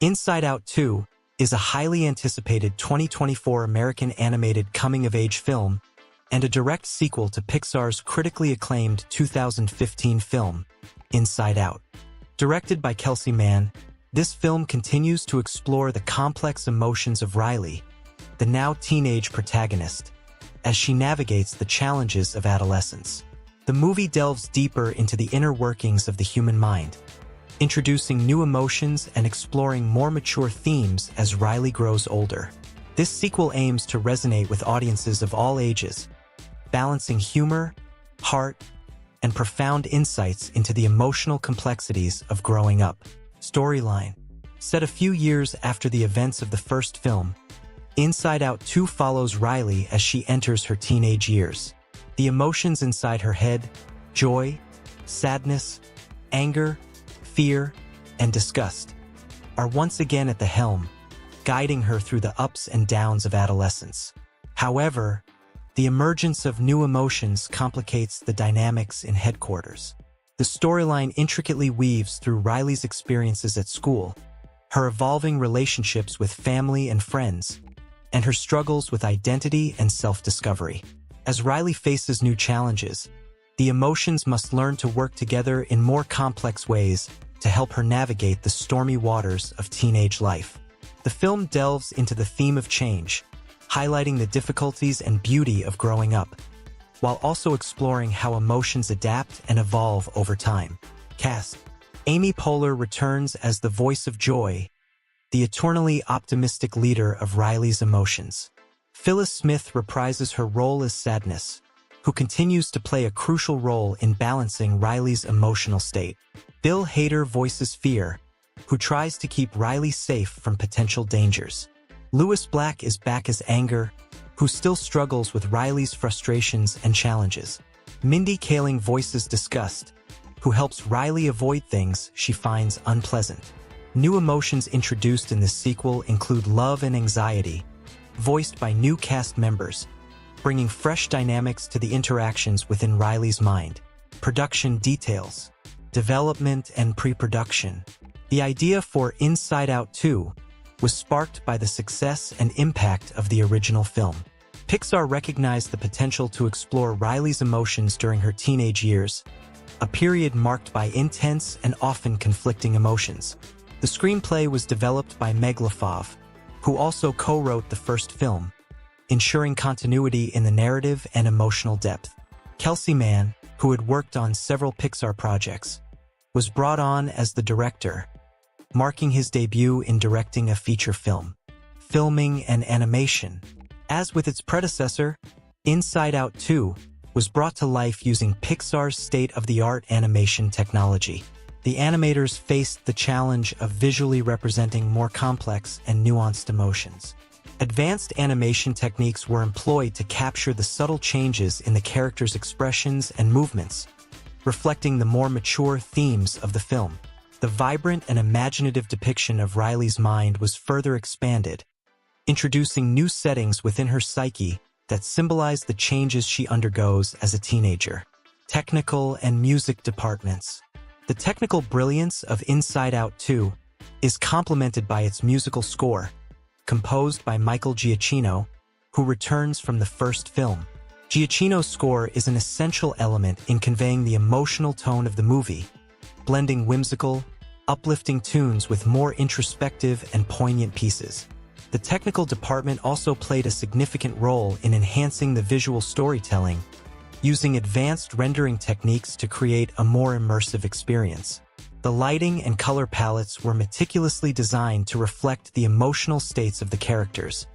Inside Out 2 is a highly anticipated 2024 American animated coming-of-age film and a direct sequel to Pixar's critically acclaimed 2015 film, Inside Out. Directed by Kelsey Mann, this film continues to explore the complex emotions of Riley, the now teenage protagonist, as she navigates the challenges of adolescence. The movie delves deeper into the inner workings of the human mind, introducing new emotions and exploring more mature themes as Riley grows older. This sequel aims to resonate with audiences of all ages, balancing humor, heart, and profound insights into the emotional complexities of growing up. Storyline. Set a few years after the events of the first film, Inside Out 2 follows Riley as she enters her teenage years. The emotions inside her head, joy, sadness, anger, fear, and disgust, are once again at the helm, guiding her through the ups and downs of adolescence. However, the emergence of new emotions complicates the dynamics in headquarters. The storyline intricately weaves through Riley's experiences at school, her evolving relationships with family and friends, and her struggles with identity and self-discovery. As Riley faces new challenges, the emotions must learn to work together in more complex ways to help her navigate the stormy waters of teenage life. The film delves into the theme of change, highlighting the difficulties and beauty of growing up, while also exploring how emotions adapt and evolve over time. Cast. Amy Poehler returns as the voice of Joy, the eternally optimistic leader of Riley's emotions. Phyllis Smith reprises her role as Sadness, who continues to play a crucial role in balancing Riley's emotional state. Bill Hader voices Fear, who tries to keep Riley safe from potential dangers. Lewis Black is back as Anger, who still struggles with Riley's frustrations and challenges. Mindy Kaling voices Disgust, who helps Riley avoid things she finds unpleasant. New emotions introduced in this sequel include love and anxiety, voiced by new cast members, bringing fresh dynamics to the interactions within Riley's mind. Production details. Development and pre-production. The idea for Inside Out 2 was sparked by the success and impact of the original film. Pixar recognized the potential to explore Riley's emotions during her teenage years, a period marked by intense and often conflicting emotions. The screenplay was developed by Meg LaFave, who also co-wrote the first film, ensuring continuity in the narrative and emotional depth. Kelsey Mann, who had worked on several Pixar projects, was brought on as the director, marking his debut in directing a feature film, filming, and animation. As with its predecessor, Inside Out 2 was brought to life using Pixar's state-of-the-art animation technology. The animators faced the challenge of visually representing more complex and nuanced emotions. Advanced animation techniques were employed to capture the subtle changes in the characters' expressions and movements, reflecting the more mature themes of the film. The vibrant and imaginative depiction of Riley's mind was further expanded, introducing new settings within her psyche that symbolize the changes she undergoes as a teenager. Technical and music departments. The technical brilliance of Inside Out 2 is complemented by its musical score, composed by Michael Giacchino, who returns from the first film. Giacchino's score is an essential element in conveying the emotional tone of the movie, blending whimsical, uplifting tunes with more introspective and poignant pieces. The technical department also played a significant role in enhancing the visual storytelling, using advanced rendering techniques to create a more immersive experience. The lighting and color palettes were meticulously designed to reflect the emotional states of the characters,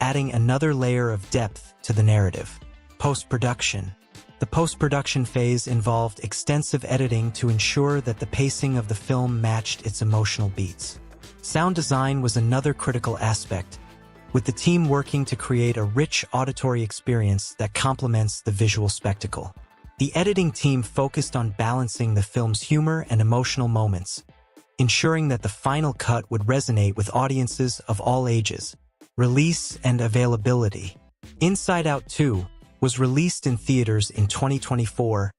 adding another layer of depth to the narrative. Post-production. The post-production phase involved extensive editing to ensure that the pacing of the film matched its emotional beats. Sound design was another critical aspect, with the team working to create a rich auditory experience that complements the visual spectacle. The editing team focused on balancing the film's humor and emotional moments, ensuring that the final cut would resonate with audiences of all ages. Release and availability. Inside Out 2 was released in theaters in 2024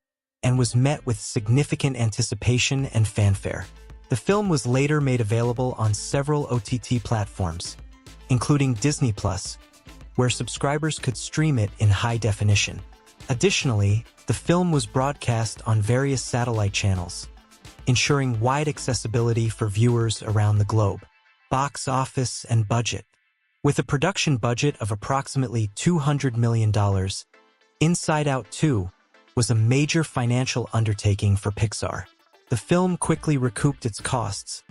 and was met with significant anticipation and fanfare. The film was later made available on several OTT platforms, including Disney+, where subscribers could stream it in high definition. Additionally, the film was broadcast on various satellite channels, ensuring wide accessibility for viewers around the globe. Box office and budget. With a production budget of approximately $200 million, Inside Out 2 was a major financial undertaking for Pixar. The film quickly recouped its costs,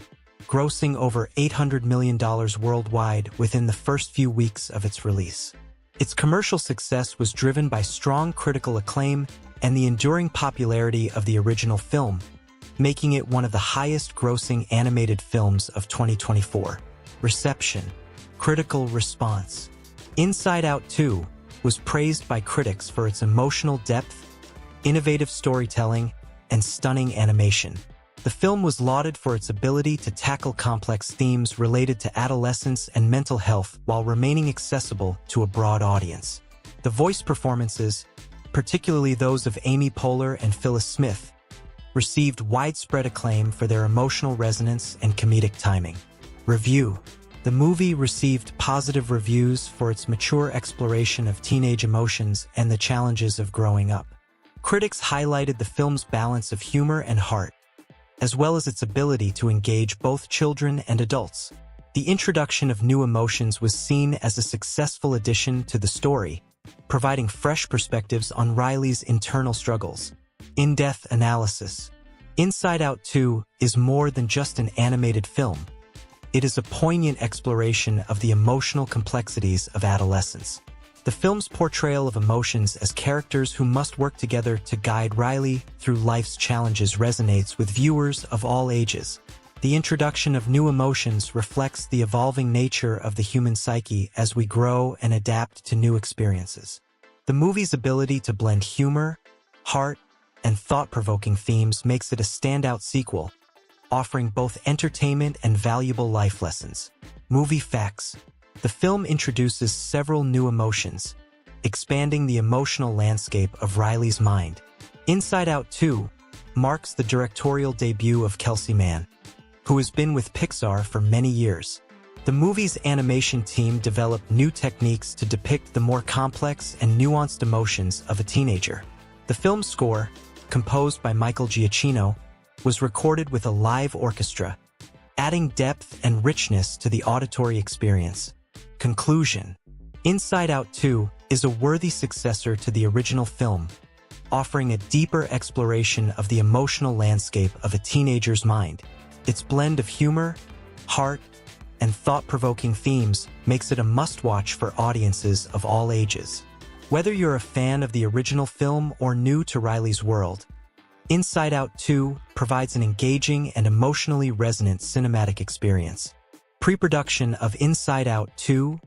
grossing over $800 million worldwide within the first few weeks of its release. Its commercial success was driven by strong critical acclaim and the enduring popularity of the original film, making it one of the highest-grossing animated films of 2024. Reception. Critical response. Inside Out 2 was praised by critics for its emotional depth, innovative storytelling, and stunning animation. The film was lauded for its ability to tackle complex themes related to adolescence and mental health while remaining accessible to a broad audience. The voice performances, particularly those of Amy Poehler and Phyllis Smith, received widespread acclaim for their emotional resonance and comedic timing. Review. The movie received positive reviews for its mature exploration of teenage emotions and the challenges of growing up. Critics highlighted the film's balance of humor and heart, as well as its ability to engage both children and adults. The introduction of new emotions was seen as a successful addition to the story, providing fresh perspectives on Riley's internal struggles. In-depth analysis. Inside Out 2 is more than just an animated film. It is a poignant exploration of the emotional complexities of adolescence. The film's portrayal of emotions as characters who must work together to guide Riley through life's challenges resonates with viewers of all ages. The introduction of new emotions reflects the evolving nature of the human psyche as we grow and adapt to new experiences. The movie's ability to blend humor, heart, and thought-provoking themes makes it a standout sequel, offering both entertainment and valuable life lessons. Movie facts. The film introduces several new emotions, expanding the emotional landscape of Riley's mind. Inside Out 2 marks the directorial debut of Kelsey Mann, who has been with Pixar for many years. The movie's animation team developed new techniques to depict the more complex and nuanced emotions of a teenager. The film's score, composed by Michael Giacchino, was recorded with a live orchestra, adding depth and richness to the auditory experience. Conclusion. Inside Out 2 is a worthy successor to the original film, offering a deeper exploration of the emotional landscape of a teenager's mind. Its blend of humor, heart, and thought-provoking themes makes it a must-watch for audiences of all ages. Whether you're a fan of the original film or new to Riley's world, Inside Out 2 provides an engaging and emotionally resonant cinematic experience. Pre-production of Inside Out 2,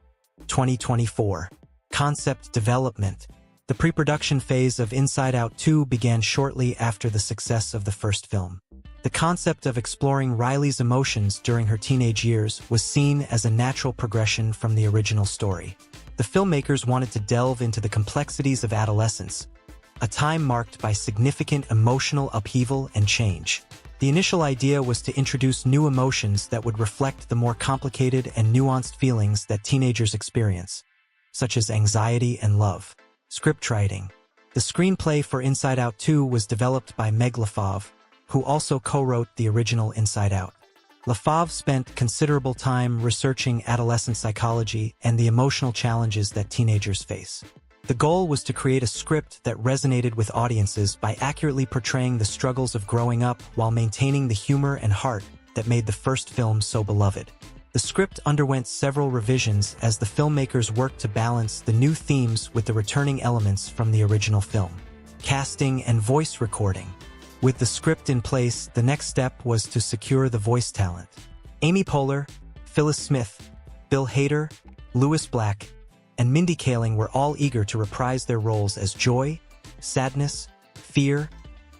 2024. Concept development. The pre-production phase of Inside Out 2 began shortly after the success of the first film. The concept of exploring Riley's emotions during her teenage years was seen as a natural progression from the original story. The filmmakers wanted to delve into the complexities of adolescence, a time marked by significant emotional upheaval and change. The initial idea was to introduce new emotions that would reflect the more complicated and nuanced feelings that teenagers experience, such as anxiety and love. Scriptwriting. The screenplay for Inside Out 2 was developed by Meg LaFave, who also co-wrote the original Inside Out. LaFave spent considerable time researching adolescent psychology and the emotional challenges that teenagers face. The goal was to create a script that resonated with audiences by accurately portraying the struggles of growing up while maintaining the humor and heart that made the first film so beloved. The script underwent several revisions as the filmmakers worked to balance the new themes with the returning elements from the original film. Casting and voice recording. With the script in place, the next step was to secure the voice talent. Amy Poehler, Phyllis Smith, Bill Hader, Louis Black, and Mindy Kaling were all eager to reprise their roles as joy, sadness, fear,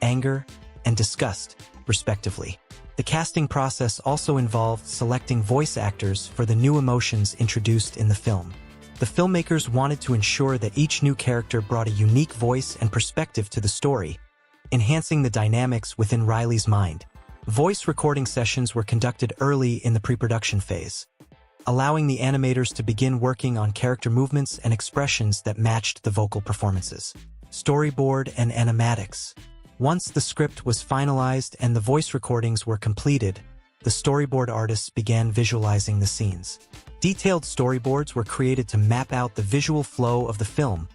anger, and disgust, respectively. The casting process also involved selecting voice actors for the new emotions introduced in the film. The filmmakers wanted to ensure that each new character brought a unique voice and perspective to the story, enhancing the dynamics within Riley's mind. Voice recording sessions were conducted early in the pre-production phase, allowing the animators to begin working on character movements and expressions that matched the vocal performances. Storyboard and animatics. Once the script was finalized and the voice recordings were completed, the storyboard artists began visualizing the scenes. Detailed storyboards were created to map out the visual flow of the film,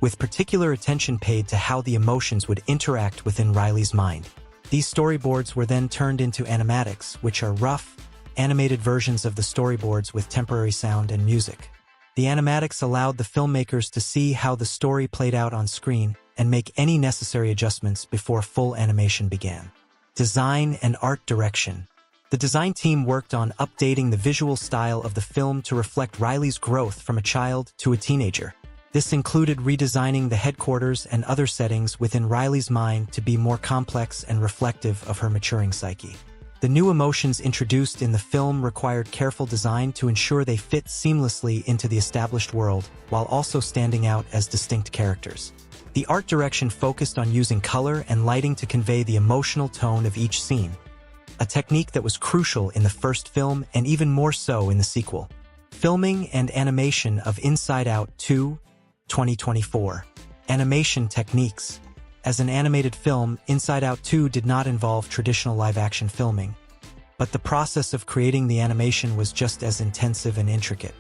with particular attention paid to how the emotions would interact within Riley's mind. These storyboards were then turned into animatics, which are rough, animated versions of the storyboards with temporary sound and music. The animatics allowed the filmmakers to see how the story played out on screen and make any necessary adjustments before full animation began. Design and art direction. The design team worked on updating the visual style of the film to reflect Riley's growth from a child to a teenager. This included redesigning the headquarters and other settings within Riley's mind to be more complex and reflective of her maturing psyche. The new emotions introduced in the film required careful design to ensure they fit seamlessly into the established world, while also standing out as distinct characters. The art direction focused on using color and lighting to convey the emotional tone of each scene, a technique that was crucial in the first film and even more so in the sequel. Filming and animation of Inside Out 2, 2024. Animation techniques. As an animated film, Inside Out 2 did not involve traditional live-action filming, but the process of creating the animation was just as intensive and intricate.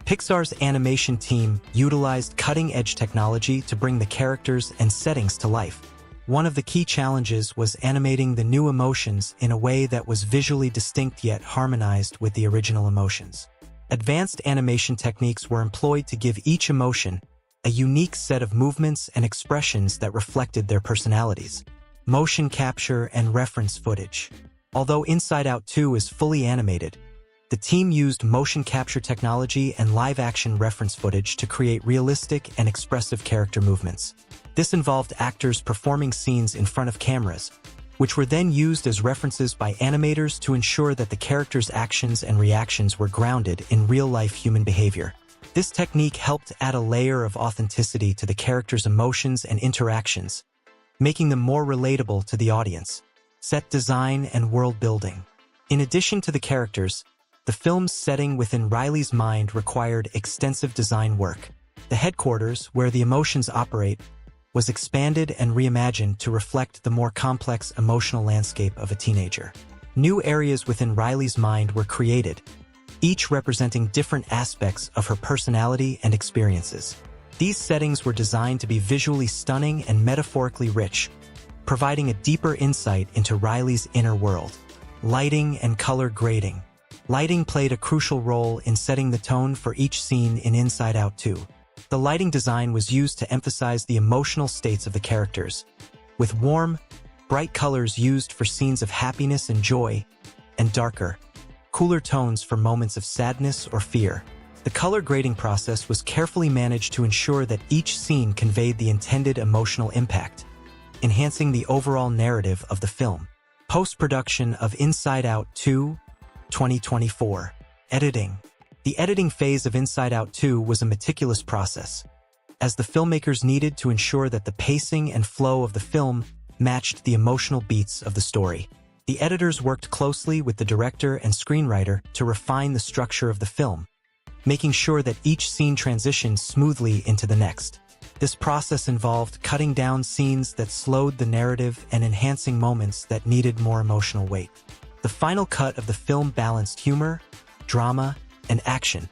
Pixar's animation team utilized cutting-edge technology to bring the characters and settings to life. One of the key challenges was animating the new emotions in a way that was visually distinct yet harmonized with the original emotions. Advanced animation techniques were employed to give each emotion a unique set of movements and expressions that reflected their personalities. Motion capture and reference footage. Although Inside Out 2 is fully animated, the team used motion capture technology and live-action reference footage to create realistic and expressive character movements. This involved actors performing scenes in front of cameras, which were then used as references by animators to ensure that the characters' actions and reactions were grounded in real-life human behavior. This technique helped add a layer of authenticity to the characters' emotions and interactions, making them more relatable to the audience. Set design and world building. In addition to the characters, the film's setting within Riley's mind required extensive design work. The headquarters, where the emotions operate, was expanded and reimagined to reflect the more complex emotional landscape of a teenager. New areas within Riley's mind were created, each representing different aspects of her personality and experiences. These settings were designed to be visually stunning and metaphorically rich, providing a deeper insight into Riley's inner world. Lighting and color grading. Lighting played a crucial role in setting the tone for each scene in Inside Out 2. The lighting design was used to emphasize the emotional states of the characters, with warm, bright colors used for scenes of happiness and joy, and darker, cooler tones for moments of sadness or fear. The color grading process was carefully managed to ensure that each scene conveyed the intended emotional impact, enhancing the overall narrative of the film. Post-production of Inside Out 2, 2024. Editing. The editing phase of Inside Out 2 was a meticulous process, as the filmmakers needed to ensure that the pacing and flow of the film matched the emotional beats of the story. The editors worked closely with the director and screenwriter to refine the structure of the film, making sure that each scene transitioned smoothly into the next. This process involved cutting down scenes that slowed the narrative and enhancing moments that needed more emotional weight. The final cut of the film balanced humor, drama, and action,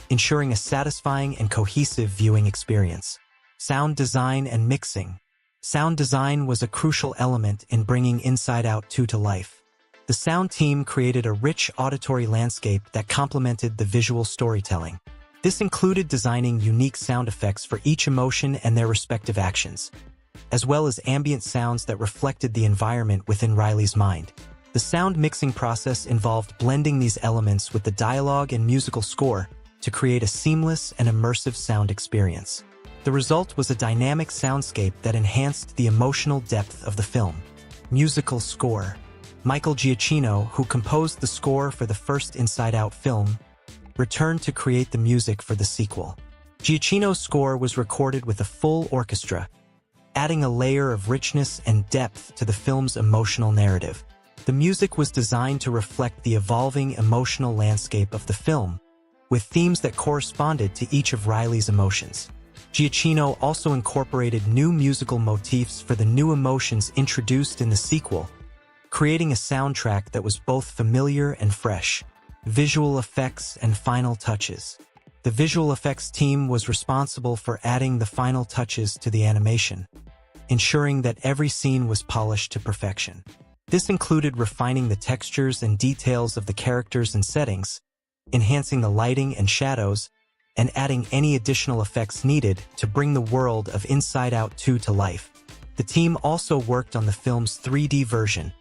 ensuring a satisfying and cohesive viewing experience. Sound design and mixing. Sound design was a crucial element in bringing Inside Out 2 to life. The sound team created a rich auditory landscape that complemented the visual storytelling. This included designing unique sound effects for each emotion and their respective actions, as well as ambient sounds that reflected the environment within Riley's mind. The sound mixing process involved blending these elements with the dialogue and musical score to create a seamless and immersive sound experience. The result was a dynamic soundscape that enhanced the emotional depth of the film. Musical score. Michael Giacchino, who composed the score for the first Inside Out film, returned to create the music for the sequel. Giacchino's score was recorded with a full orchestra, adding a layer of richness and depth to the film's emotional narrative. The music was designed to reflect the evolving emotional landscape of the film, with themes that corresponded to each of Riley's emotions. Giacchino also incorporated new musical motifs for the new emotions introduced in the sequel, creating a soundtrack that was both familiar and fresh. Visual effects and final touches. The visual effects team was responsible for adding the final touches to the animation, ensuring that every scene was polished to perfection. This included refining the textures and details of the characters and settings, enhancing the lighting and shadows, and adding any additional effects needed to bring the world of Inside Out 2 to life. The team also worked on the film's 3D version,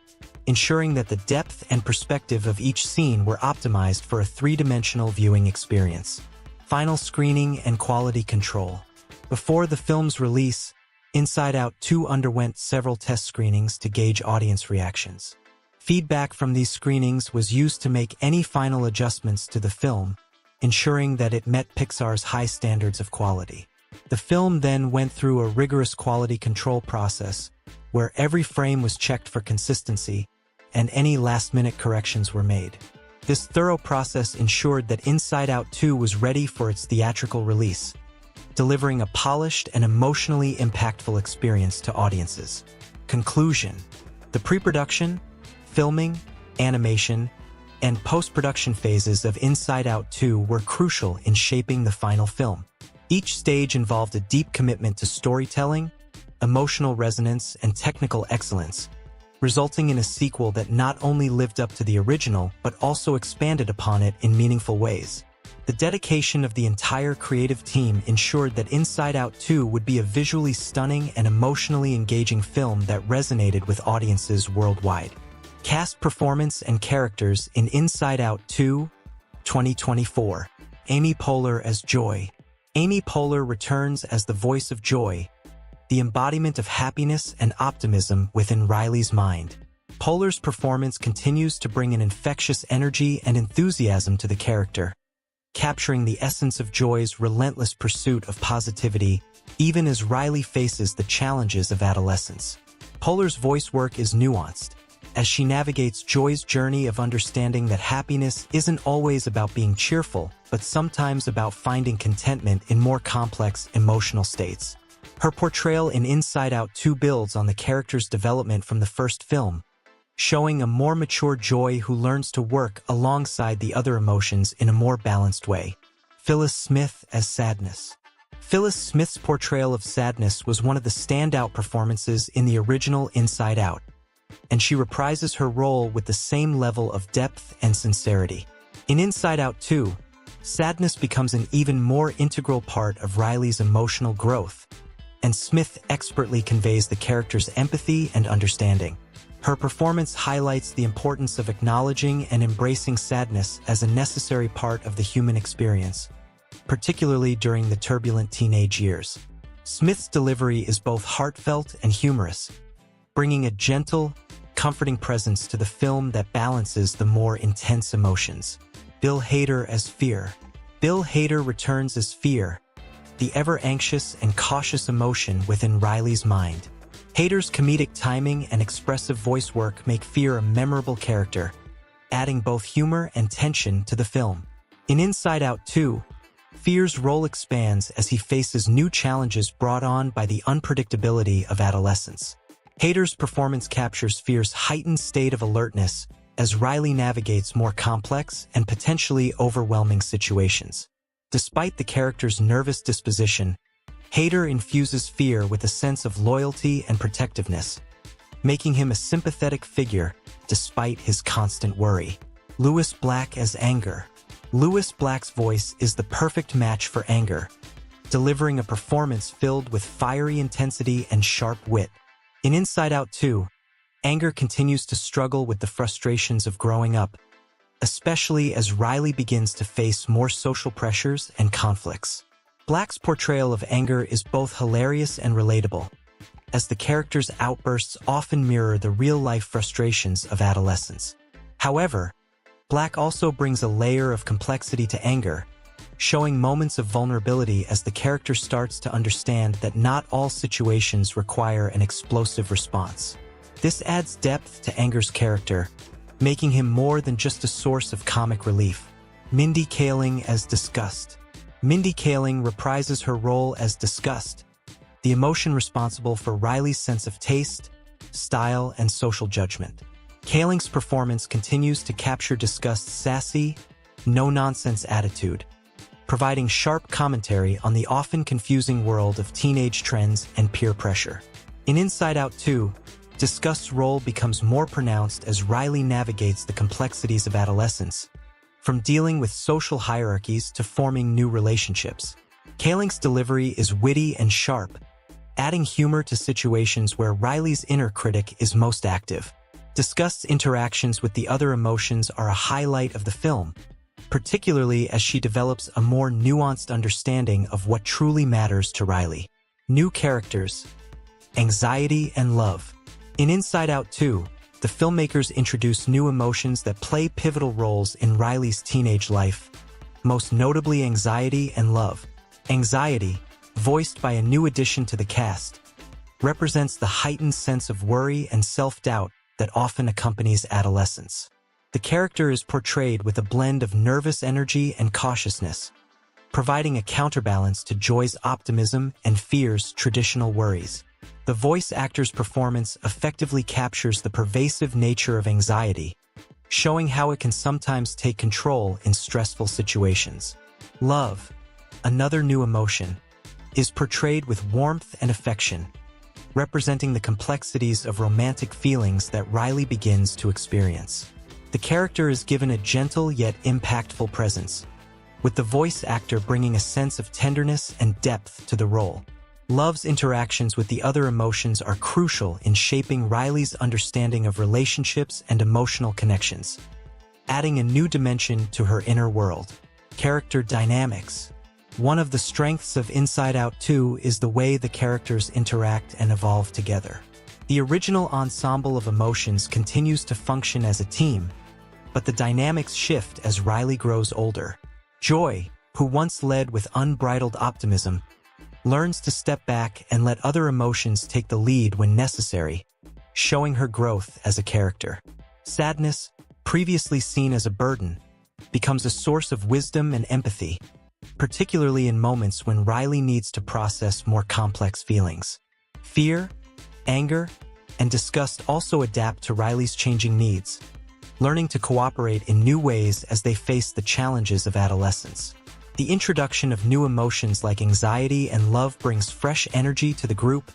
ensuring that the depth and perspective of each scene were optimized for a three-dimensional viewing experience. Final screening and quality control. Before the film's release, Inside Out 2 underwent several test screenings to gauge audience reactions. Feedback from these screenings was used to make any final adjustments to the film, ensuring that it met Pixar's high standards of quality. The film then went through a rigorous quality control process, where every frame was checked for consistency, and any last-minute corrections were made. This thorough process ensured that Inside Out 2 was ready for its theatrical release, delivering a polished and emotionally impactful experience to audiences. Conclusion. The pre-production, filming, animation, and post-production phases of Inside Out 2 were crucial in shaping the final film. Each stage involved a deep commitment to storytelling, emotional resonance, and technical excellence, resulting in a sequel that not only lived up to the original but also expanded upon it in meaningful ways. The dedication of the entire creative team ensured that Inside Out 2 would be a visually stunning and emotionally engaging film that resonated with audiences worldwide. Cast performance and characters in Inside Out 2, 2024. Amy Poehler as Joy. Amy Poehler returns as the voice of Joy, the embodiment of happiness and optimism within Riley's mind. Poehler's performance continues to bring an infectious energy and enthusiasm to the character, capturing the essence of Joy's relentless pursuit of positivity, even as Riley faces the challenges of adolescence. Poehler's voice work is nuanced, as she navigates Joy's journey of understanding that happiness isn't always about being cheerful, but sometimes about finding contentment in more complex emotional states. Her portrayal in Inside Out 2 builds on the character's development from the first film, showing a more mature Joy who learns to work alongside the other emotions in a more balanced way. Phyllis Smith as Sadness. Phyllis Smith's portrayal of sadness was one of the standout performances in the original Inside Out, and she reprises her role with the same level of depth and sincerity. In Inside Out 2, sadness becomes an even more integral part of Riley's emotional growth, and Smith expertly conveys the character's empathy and understanding. Her performance highlights the importance of acknowledging and embracing sadness as a necessary part of the human experience, particularly during the turbulent teenage years. Smith's delivery is both heartfelt and humorous, bringing a gentle, comforting presence to the film that balances the more intense emotions. Bill Hader as Fear. Bill Hader returns as Fear, the ever-anxious and cautious emotion within Riley's mind. Hader's comedic timing and expressive voice work make Fear a memorable character, adding both humor and tension to the film. In Inside Out 2, Fear's role expands as he faces new challenges brought on by the unpredictability of adolescence. Hader's performance captures Fear's heightened state of alertness as Riley navigates more complex and potentially overwhelming situations. Despite the character's nervous disposition, Hader infuses Fear with a sense of loyalty and protectiveness, making him a sympathetic figure despite his constant worry. Lewis Black as Anger. Lewis Black's voice is the perfect match for Anger, delivering a performance filled with fiery intensity and sharp wit. In Inside Out 2, Anger continues to struggle with the frustrations of growing up, especially as Riley begins to face more social pressures and conflicts. Black's portrayal of Anger is both hilarious and relatable, as the character's outbursts often mirror the real-life frustrations of adolescence. However, Black also brings a layer of complexity to Anger, showing moments of vulnerability as the character starts to understand that not all situations require an explosive response. This adds depth to Anger's character, making him more than just a source of comic relief. Mindy Kaling as Disgust. Mindy Kaling reprises her role as Disgust, the emotion responsible for Riley's sense of taste, style, and social judgment. Kaling's performance continues to capture Disgust's sassy, no-nonsense attitude, providing sharp commentary on the often confusing world of teenage trends and peer pressure. In Inside Out 2, Disgust's role becomes more pronounced as Riley navigates the complexities of adolescence, from dealing with social hierarchies to forming new relationships. Kaling's delivery is witty and sharp, adding humor to situations where Riley's inner critic is most active. Disgust's interactions with the other emotions are a highlight of the film, particularly as she develops a more nuanced understanding of what truly matters to Riley. New characters, anxiety and love. In Inside Out 2, the filmmakers introduce new emotions that play pivotal roles in Riley's teenage life, most notably anxiety and love. Anxiety, voiced by a new addition to the cast, represents the heightened sense of worry and self-doubt that often accompanies adolescence. The character is portrayed with a blend of nervous energy and cautiousness, providing a counterbalance to Joy's optimism and Fear's traditional worries. The voice actor's performance effectively captures the pervasive nature of anxiety, showing how it can sometimes take control in stressful situations. Love, another new emotion, is portrayed with warmth and affection, representing the complexities of romantic feelings that Riley begins to experience. The character is given a gentle yet impactful presence, with the voice actor bringing a sense of tenderness and depth to the role. Love's interactions with the other emotions are crucial in shaping Riley's understanding of relationships and emotional connections, adding a new dimension to her inner world. Character dynamics. One of the strengths of Inside Out 2 is the way the characters interact and evolve together. The original ensemble of emotions continues to function as a team, but the dynamics shift as Riley grows older. Joy, who once led with unbridled optimism, learns to step back and let other emotions take the lead when necessary, showing her growth as a character. Sadness, previously seen as a burden, becomes a source of wisdom and empathy, particularly in moments when Riley needs to process more complex feelings. Fear, anger, and disgust also adapt to Riley's changing needs, learning to cooperate in new ways as they face the challenges of adolescence. The introduction of new emotions like anxiety and love brings fresh energy to the group,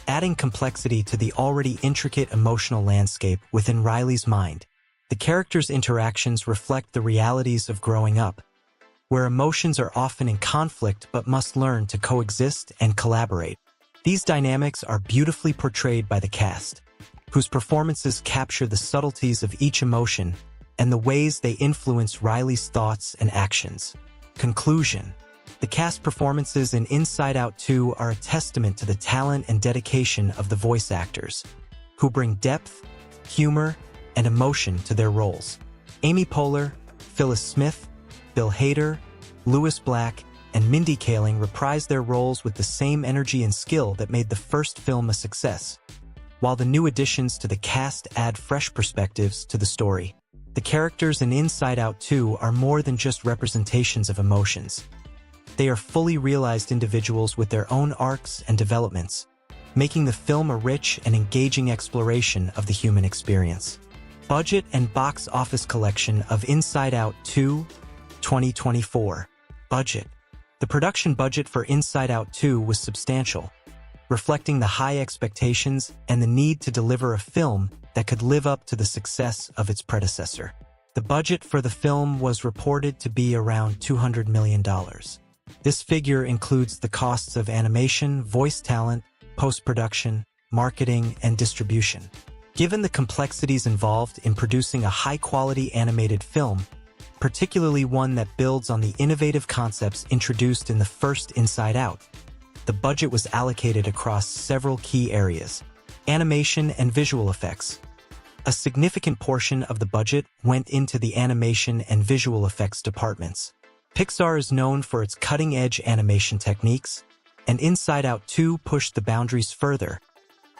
adding complexity to the already intricate emotional landscape within Riley's mind. The characters' interactions reflect the realities of growing up, where emotions are often in conflict but must learn to coexist and collaborate. These dynamics are beautifully portrayed by the cast, whose performances capture the subtleties of each emotion and the ways they influence Riley's thoughts and actions. Conclusion. The cast performances in Inside Out 2 are a testament to the talent and dedication of the voice actors, who bring depth, humor, and emotion to their roles. Amy Poehler, Phyllis Smith, Bill Hader, Lewis Black, and Mindy Kaling reprise their roles with the same energy and skill that made the first film a success, while the new additions to the cast add fresh perspectives to the story. The characters in Inside Out 2 are more than just representations of emotions. They are fully realized individuals with their own arcs and developments, making the film a rich and engaging exploration of the human experience. Budget and box office collection of Inside Out 2, 2024. Budget. The production budget for Inside Out 2 was substantial, reflecting the high expectations and the need to deliver a film that could live up to the success of its predecessor. The budget for the film was reported to be around $200 million. This figure includes the costs of animation, voice talent, post-production, marketing, and distribution. Given the complexities involved in producing a high-quality animated film, particularly one that builds on the innovative concepts introduced in the first Inside Out, the budget was allocated across several key areas. Animation and visual effects. A significant portion of the budget went into the animation and visual effects departments. Pixar is known for its cutting-edge animation techniques, and Inside Out 2 pushed the boundaries further,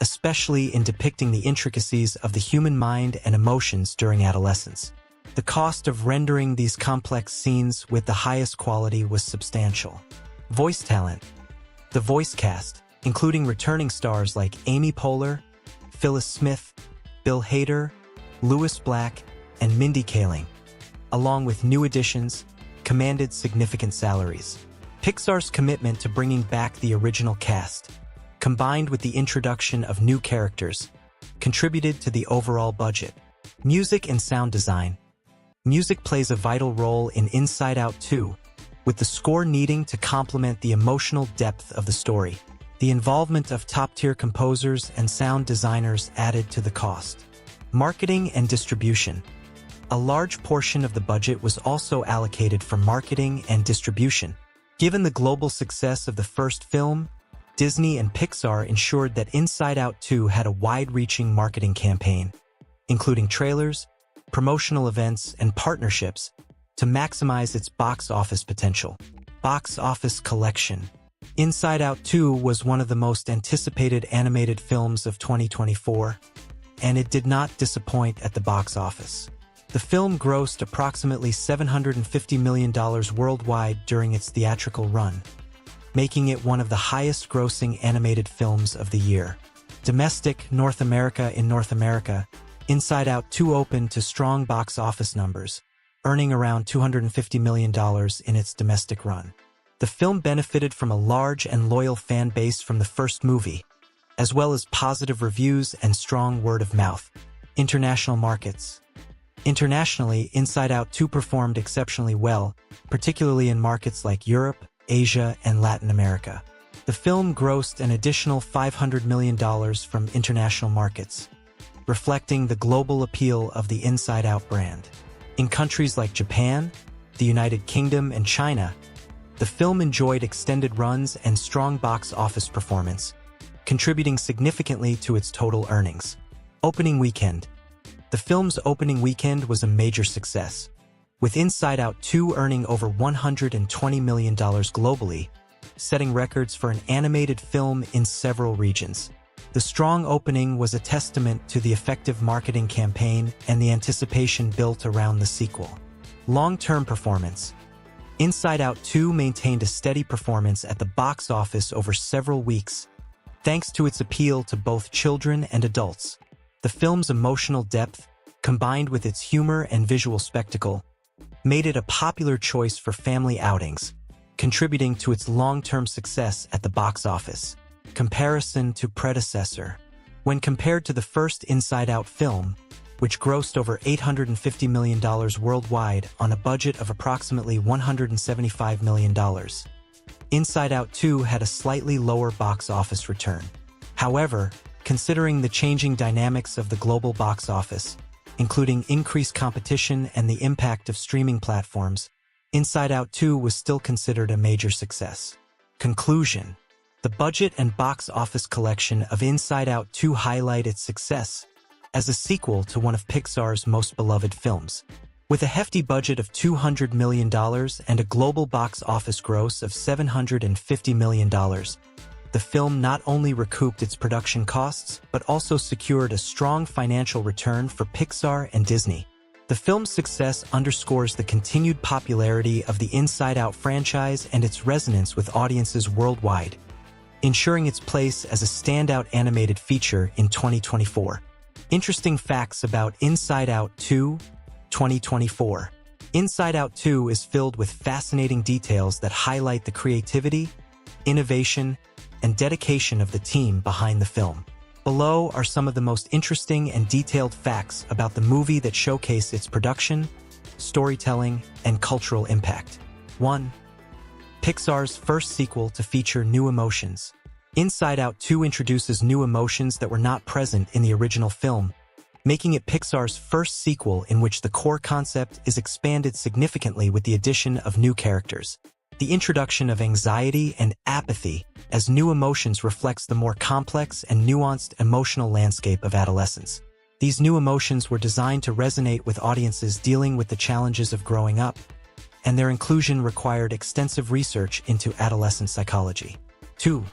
especially in depicting the intricacies of the human mind and emotions during adolescence. The cost of rendering these complex scenes with the highest quality was substantial. Voice talent. The voice cast, including returning stars like Amy Poehler, Phyllis Smith, Bill Hader, Louis Black, and Mindy Kaling, along with new additions, commanded significant salaries. Pixar's commitment to bringing back the original cast, combined with the introduction of new characters, contributed to the overall budget. Music and sound design. Music plays a vital role in Inside Out 2, with the score needing to complement the emotional depth of the story. The involvement of top-tier composers and sound designers added to the cost. Marketing and distribution. A large portion of the budget was also allocated for marketing and distribution. Given the global success of the first film, Disney and Pixar ensured that Inside Out 2 had a wide-reaching marketing campaign, including trailers, promotional events, and partnerships to maximize its box office potential. Box office collection. Inside Out 2 was one of the most anticipated animated films of 2024, and it did not disappoint at the box office. The film grossed approximately $750 million worldwide during its theatrical run, making it one of the highest-grossing animated films of the year. Domestic North America. In North America, Inside Out 2 opened to strong box office numbers, earning around $250 million in its domestic run. The film benefited from a large and loyal fan base from the first movie, as well as positive reviews and strong word of mouth. International markets. Internationally, Inside Out 2 performed exceptionally well, particularly in markets like Europe, Asia, and Latin America. The film grossed an additional $500 million from international markets, reflecting the global appeal of the Inside Out brand. In countries like Japan, the United Kingdom, and China, the film enjoyed extended runs and strong box office performance, contributing significantly to its total earnings. Opening weekend. The film's opening weekend was a major success, with Inside Out 2 earning over $120 million globally, setting records for an animated film in several regions. The strong opening was a testament to the effective marketing campaign and the anticipation built around the sequel. Long-term performance. Inside Out 2 maintained a steady performance at the box office over several weeks, thanks to its appeal to both children and adults. The film's emotional depth, combined with its humor and visual spectacle, made it a popular choice for family outings, contributing to its long-term success at the box office. Comparison to predecessor. When compared to the first Inside Out film, which grossed over $850 million worldwide on a budget of approximately $175 million, Inside Out 2 had a slightly lower box office return. However, considering the changing dynamics of the global box office, including increased competition and the impact of streaming platforms, Inside Out 2 was still considered a major success. Conclusion. The budget and box office collection of Inside Out 2 highlight its success as a sequel to one of Pixar's most beloved films. With a hefty budget of $200 million and a global box office gross of $750 million, the film not only recouped its production costs, but also secured a strong financial return for Pixar and Disney. The film's success underscores the continued popularity of the Inside Out franchise and its resonance with audiences worldwide, ensuring its place as a standout animated feature in 2024. Interesting facts about Inside Out 2, 2024. Inside Out 2 is filled with fascinating details that highlight the creativity, innovation, and dedication of the team behind the film. Below are some of the most interesting and detailed facts about the movie that showcase its production, storytelling, and cultural impact. 1. Pixar's first sequel to feature new emotions. Inside Out 2 introduces new emotions that were not present in the original film, making it Pixar's first sequel in which the core concept is expanded significantly with the addition of new characters. The introduction of anxiety and apathy as new emotions reflects the more complex and nuanced emotional landscape of adolescence. These new emotions were designed to resonate with audiences dealing with the challenges of growing up, and their inclusion required extensive research into adolescent psychology. 2.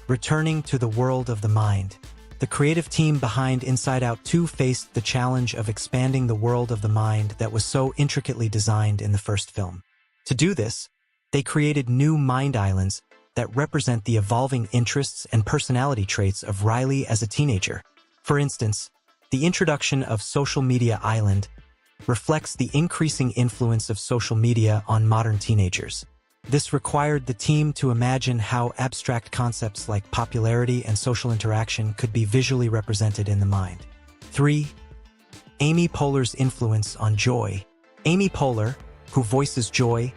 Returning to the world of the mind. the creative team behind Inside Out 2 faced the challenge of expanding the world of the mind that was so intricately designed in the first film. To do this, they created new mind islands that represent the evolving interests and personality traits of Riley as a teenager. For instance, the introduction of Social Media Island reflects the increasing influence of social media on modern teenagers. This required the team to imagine how abstract concepts like popularity and social interaction could be visually represented in the mind. 3. Amy Poehler's influence on Joy. Amy Poehler, who voices Joy,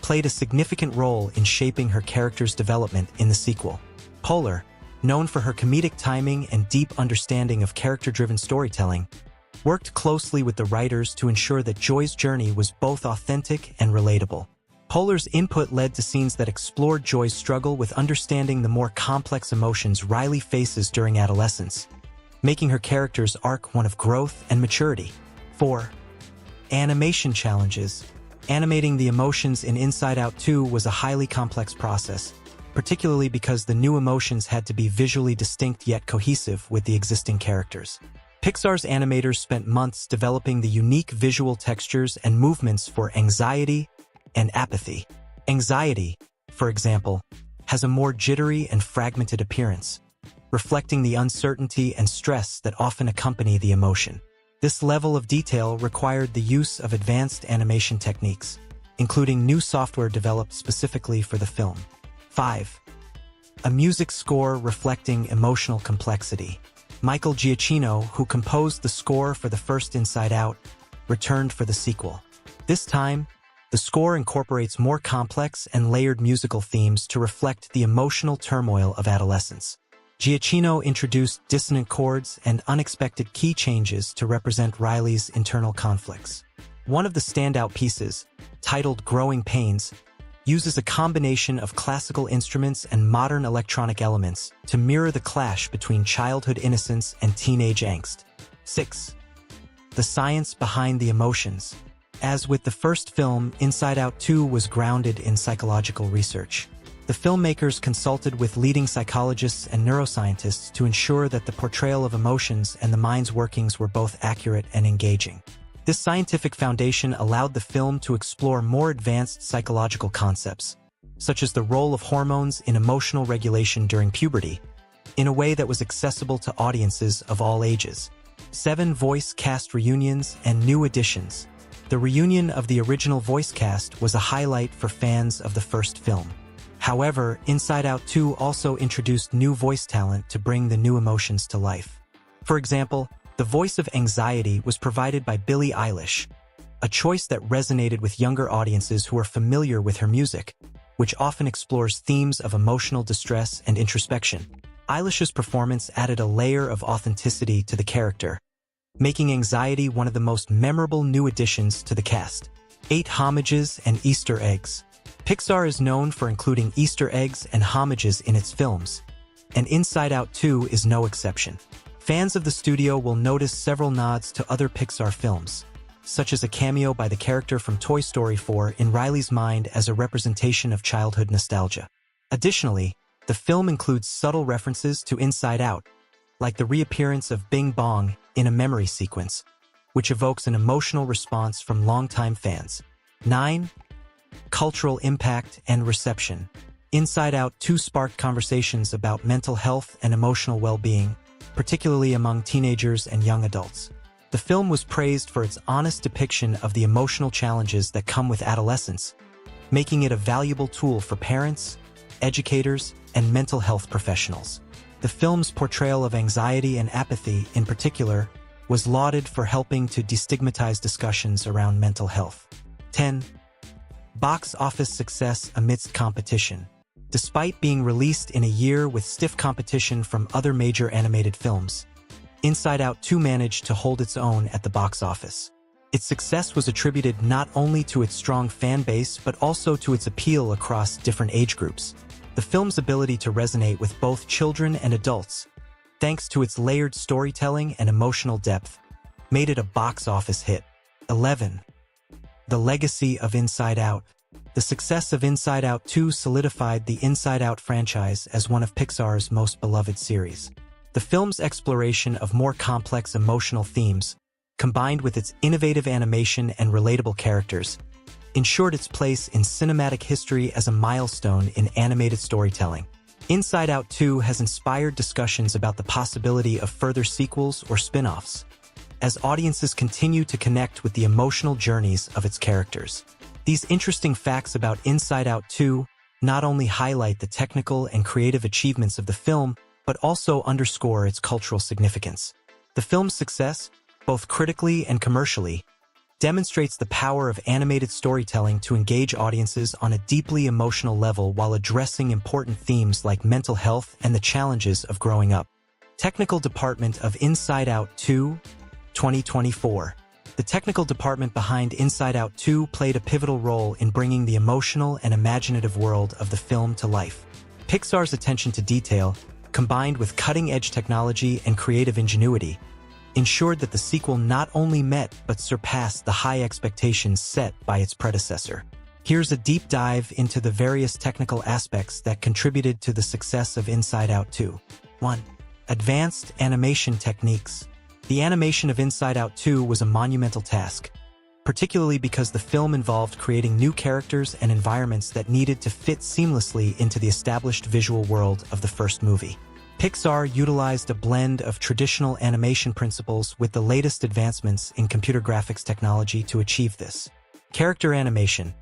played a significant role in shaping her character's development in the sequel. Poehler, known for her comedic timing and deep understanding of character-driven storytelling, worked closely with the writers to ensure that Joy's journey was both authentic and relatable. Poehler's input led to scenes that explored Joy's struggle with understanding the more complex emotions Riley faces during adolescence, making her character's arc one of growth and maturity. 4. Animation challenges. Animating the emotions in Inside Out 2 was a highly complex process, particularly because the new emotions had to be visually distinct yet cohesive with the existing characters. Pixar's animators spent months developing the unique visual textures and movements for anxiety and apathy. Anxiety, for example, has a more jittery and fragmented appearance, reflecting the uncertainty and stress that often accompany the emotion. This level of detail required the use of advanced animation techniques, including new software developed specifically for the film. 5. A music score reflecting emotional complexity. Michael Giacchino, who composed the score for the first Inside Out, returned for the sequel. This time, the score incorporates more complex and layered musical themes to reflect the emotional turmoil of adolescence. Giacchino introduced dissonant chords and unexpected key changes to represent Riley's internal conflicts. One of the standout pieces, titled Growing Pains, uses a combination of classical instruments and modern electronic elements to mirror the clash between childhood innocence and teenage angst. 6. The science behind the emotions. As with the first film, Inside Out 2 was grounded in psychological research. The filmmakers consulted with leading psychologists and neuroscientists to ensure that the portrayal of emotions and the mind's workings were both accurate and engaging. This scientific foundation allowed the film to explore more advanced psychological concepts, such as the role of hormones in emotional regulation during puberty, in a way that was accessible to audiences of all ages. 7. Voice cast reunions and new additions. The reunion of the original voice cast was a highlight for fans of the first film. However, Inside Out 2 also introduced new voice talent to bring the new emotions to life. For example, the voice of anxiety was provided by Billie Eilish, a choice that resonated with younger audiences who are familiar with her music, which often explores themes of emotional distress and introspection. Eilish's performance added a layer of authenticity to the character, making anxiety one of the most memorable new additions to the cast. 8. Homages and Easter eggs. Pixar is known for including Easter eggs and homages in its films, and Inside Out 2 is no exception. Fans of the studio will notice several nods to other Pixar films, such as a cameo by the character from Toy Story 4 in Riley's mind as a representation of childhood nostalgia. Additionally, the film includes subtle references to Inside Out, like the reappearance of Bing Bong in a memory sequence, which evokes an emotional response from longtime fans. 9. Cultural impact and reception. Inside Out 2 sparked conversations about mental health and emotional well-being, particularly among teenagers and young adults. The film was praised for its honest depiction of the emotional challenges that come with adolescence, making it a valuable tool for parents, educators, and mental health professionals. The film's portrayal of anxiety and apathy, in particular, was lauded for helping to destigmatize discussions around mental health. 10. Box office success amidst competition. Despite being released in a year with stiff competition from other major animated films, Inside Out 2 managed to hold its own at the box office. Its success was attributed not only to its strong fan base but also to its appeal across different age groups. The film's ability to resonate with both children and adults, thanks to its layered storytelling and emotional depth, made it a box office hit. 11. The legacy of Inside Out. The success of Inside Out 2 solidified the Inside Out franchise as one of Pixar's most beloved series. The film's exploration of more complex emotional themes, combined with its innovative animation and relatable characters, ensured its place in cinematic history as a milestone in animated storytelling. Inside Out 2 has inspired discussions about the possibility of further sequels or spin-offs, as audiences continue to connect with the emotional journeys of its characters. These interesting facts about Inside Out 2 not only highlight the technical and creative achievements of the film, but also underscore its cultural significance. The film's success, both critically and commercially, demonstrates the power of animated storytelling to engage audiences on a deeply emotional level while addressing important themes like mental health and the challenges of growing up. Technical Department of Inside Out 2, 2024. The technical department behind Inside Out 2 played a pivotal role in bringing the emotional and imaginative world of the film to life. Pixar's attention to detail, combined with cutting-edge technology and creative ingenuity, ensured that the sequel not only met but surpassed the high expectations set by its predecessor. Here's a deep dive into the various technical aspects that contributed to the success of Inside Out 2. 1. Advanced animation techniques. The animation of Inside Out 2 was a monumental task, particularly because the film involved creating new characters and environments that needed to fit seamlessly into the established visual world of the first movie. Pixar utilized a blend of traditional animation principles with the latest advancements in computer graphics technology to achieve this. Character animation.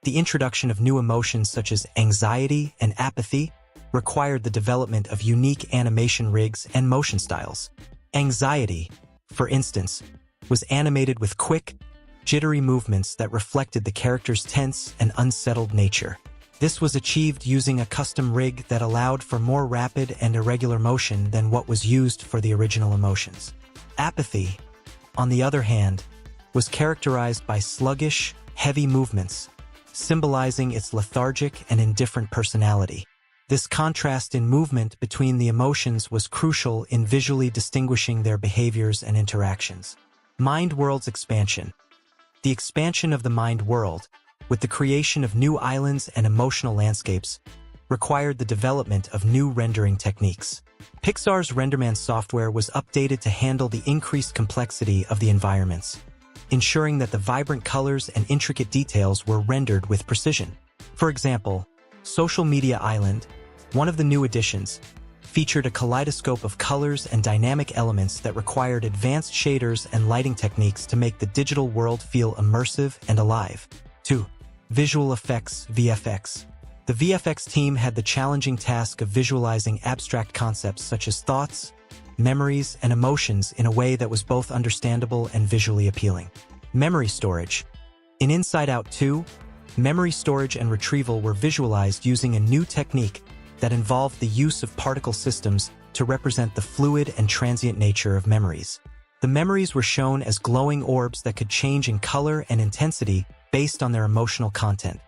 The introduction of new emotions such as anxiety and apathy required the development of unique animation rigs and motion styles. Anxiety, for instance, was animated with quick, jittery movements that reflected the character's tense and unsettled nature. This was achieved using a custom rig that allowed for more rapid and irregular motion than what was used for the original emotions. Apathy, on the other hand, was characterized by sluggish, heavy movements, symbolizing its lethargic and indifferent personality. This contrast in movement between the emotions was crucial in visually distinguishing their behaviors and interactions. Mind world's expansion. The expansion of the mind world, with the creation of new islands and emotional landscapes, required the development of new rendering techniques. Pixar's RenderMan software was updated to handle the increased complexity of the environments, ensuring that the vibrant colors and intricate details were rendered with precision. For example, Social Media Island, one of the new additions, featured a kaleidoscope of colors and dynamic elements that required advanced shaders and lighting techniques to make the digital world feel immersive and alive. 2. Visual effects, VFX. The VFX team had the challenging task of visualizing abstract concepts such as thoughts, memories, and emotions in a way that was both understandable and visually appealing. Memory storage. In Inside Out 2, memory storage and retrieval were visualized using a new technique that involved the use of particle systems to represent the fluid and transient nature of memories. The memories were shown as glowing orbs that could change in color and intensity based on their emotional content,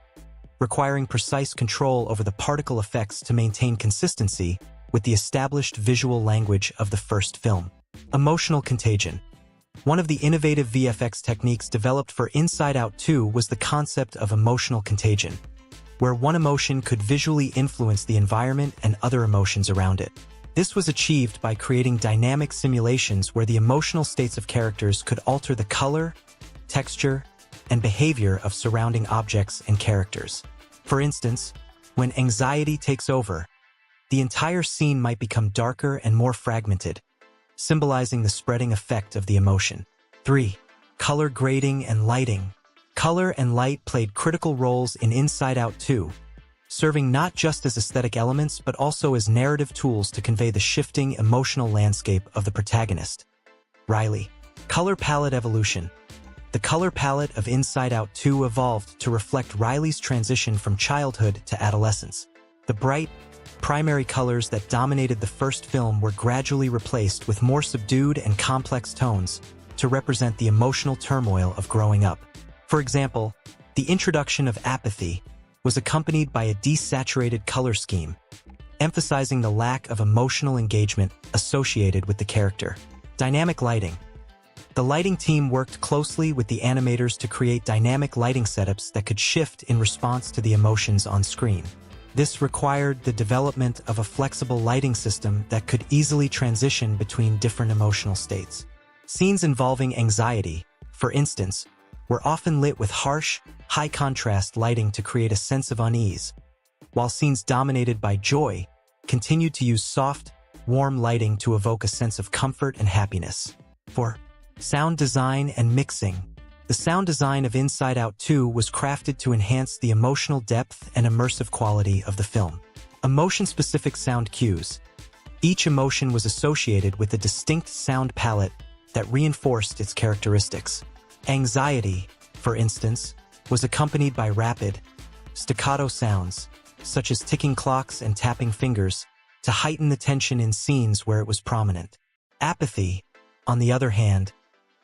requiring precise control over the particle effects to maintain consistency with the established visual language of the first film. Emotional contagion. One of the innovative VFX techniques developed for Inside Out 2 was the concept of emotional contagion, where one emotion could visually influence the environment and other emotions around it. This was achieved by creating dynamic simulations where the emotional states of characters could alter the color, texture, and behavior of surrounding objects and characters. For instance, when anxiety takes over, the entire scene might become darker and more fragmented, symbolizing the spreading effect of the emotion. 3. Color grading and lighting. Color and light played critical roles in Inside Out 2, serving not just as aesthetic elements but also as narrative tools to convey the shifting emotional landscape of the protagonist. Riley. Color palette evolution. The color palette of Inside Out 2 evolved to reflect Riley's transition from childhood to adolescence. The bright, primary colors that dominated the first film were gradually replaced with more subdued and complex tones to represent the emotional turmoil of growing up. For example, the introduction of apathy was accompanied by a desaturated color scheme, emphasizing the lack of emotional engagement associated with the character. Dynamic lighting. The lighting team worked closely with the animators to create dynamic lighting setups that could shift in response to the emotions on screen. This required the development of a flexible lighting system that could easily transition between different emotional states. Scenes involving anxiety, for instance, were often lit with harsh, high-contrast lighting to create a sense of unease, while scenes dominated by joy continued to use soft, warm lighting to evoke a sense of comfort and happiness. 4. Sound design and mixing. The sound design of Inside Out 2 was crafted to enhance the emotional depth and immersive quality of the film. Emotion-specific sound cues. Each emotion was associated with a distinct sound palette that reinforced its characteristics. Anxiety, for instance, was accompanied by rapid, staccato sounds, such as ticking clocks and tapping fingers, to heighten the tension in scenes where it was prominent. Apathy, on the other hand,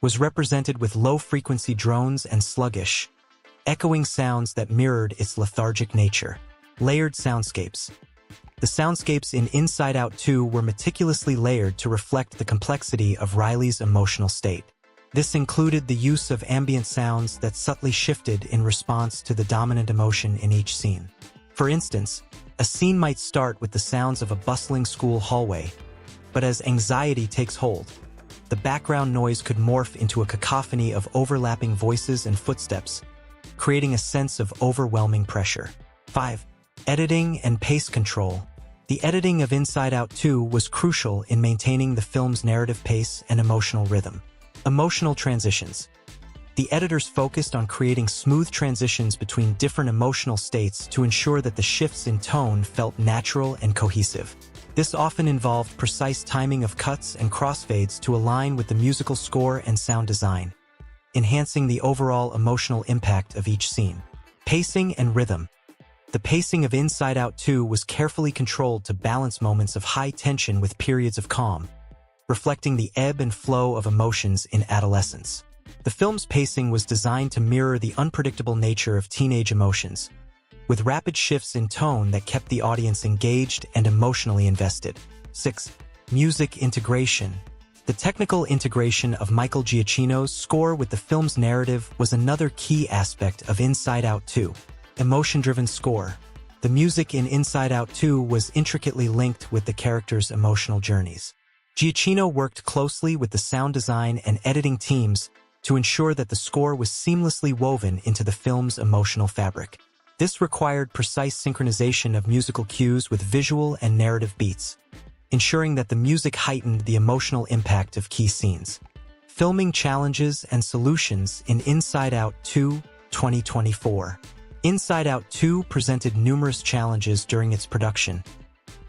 was represented with low-frequency drones and sluggish, echoing sounds that mirrored its lethargic nature. Layered soundscapes. The soundscapes in Inside Out 2 were meticulously layered to reflect the complexity of Riley's emotional state. This included the use of ambient sounds that subtly shifted in response to the dominant emotion in each scene. For instance, a scene might start with the sounds of a bustling school hallway, but as anxiety takes hold, the background noise could morph into a cacophony of overlapping voices and footsteps, creating a sense of overwhelming pressure. 5. Editing and pace control. The editing of Inside Out 2 was crucial in maintaining the film's narrative pace and emotional rhythm. Emotional transitions. The editors focused on creating smooth transitions between different emotional states to ensure that the shifts in tone felt natural and cohesive. This often involved precise timing of cuts and crossfades to align with the musical score and sound design, enhancing the overall emotional impact of each scene. Pacing and rhythm. The pacing of Inside Out 2 was carefully controlled to balance moments of high tension with periods of calm, reflecting the ebb and flow of emotions in adolescence. The film's pacing was designed to mirror the unpredictable nature of teenage emotions, with rapid shifts in tone that kept the audience engaged and emotionally invested. 6. Music integration. The technical integration of Michael Giacchino's score with the film's narrative was another key aspect of Inside Out 2. Emotion-driven score. The music in Inside Out 2 was intricately linked with the characters' emotional journeys. Giacchino worked closely with the sound design and editing teams to ensure that the score was seamlessly woven into the film's emotional fabric. This required precise synchronization of musical cues with visual and narrative beats, ensuring that the music heightened the emotional impact of key scenes. Filming challenges and solutions in Inside Out 2, 2024. Inside Out 2 presented numerous challenges during its production,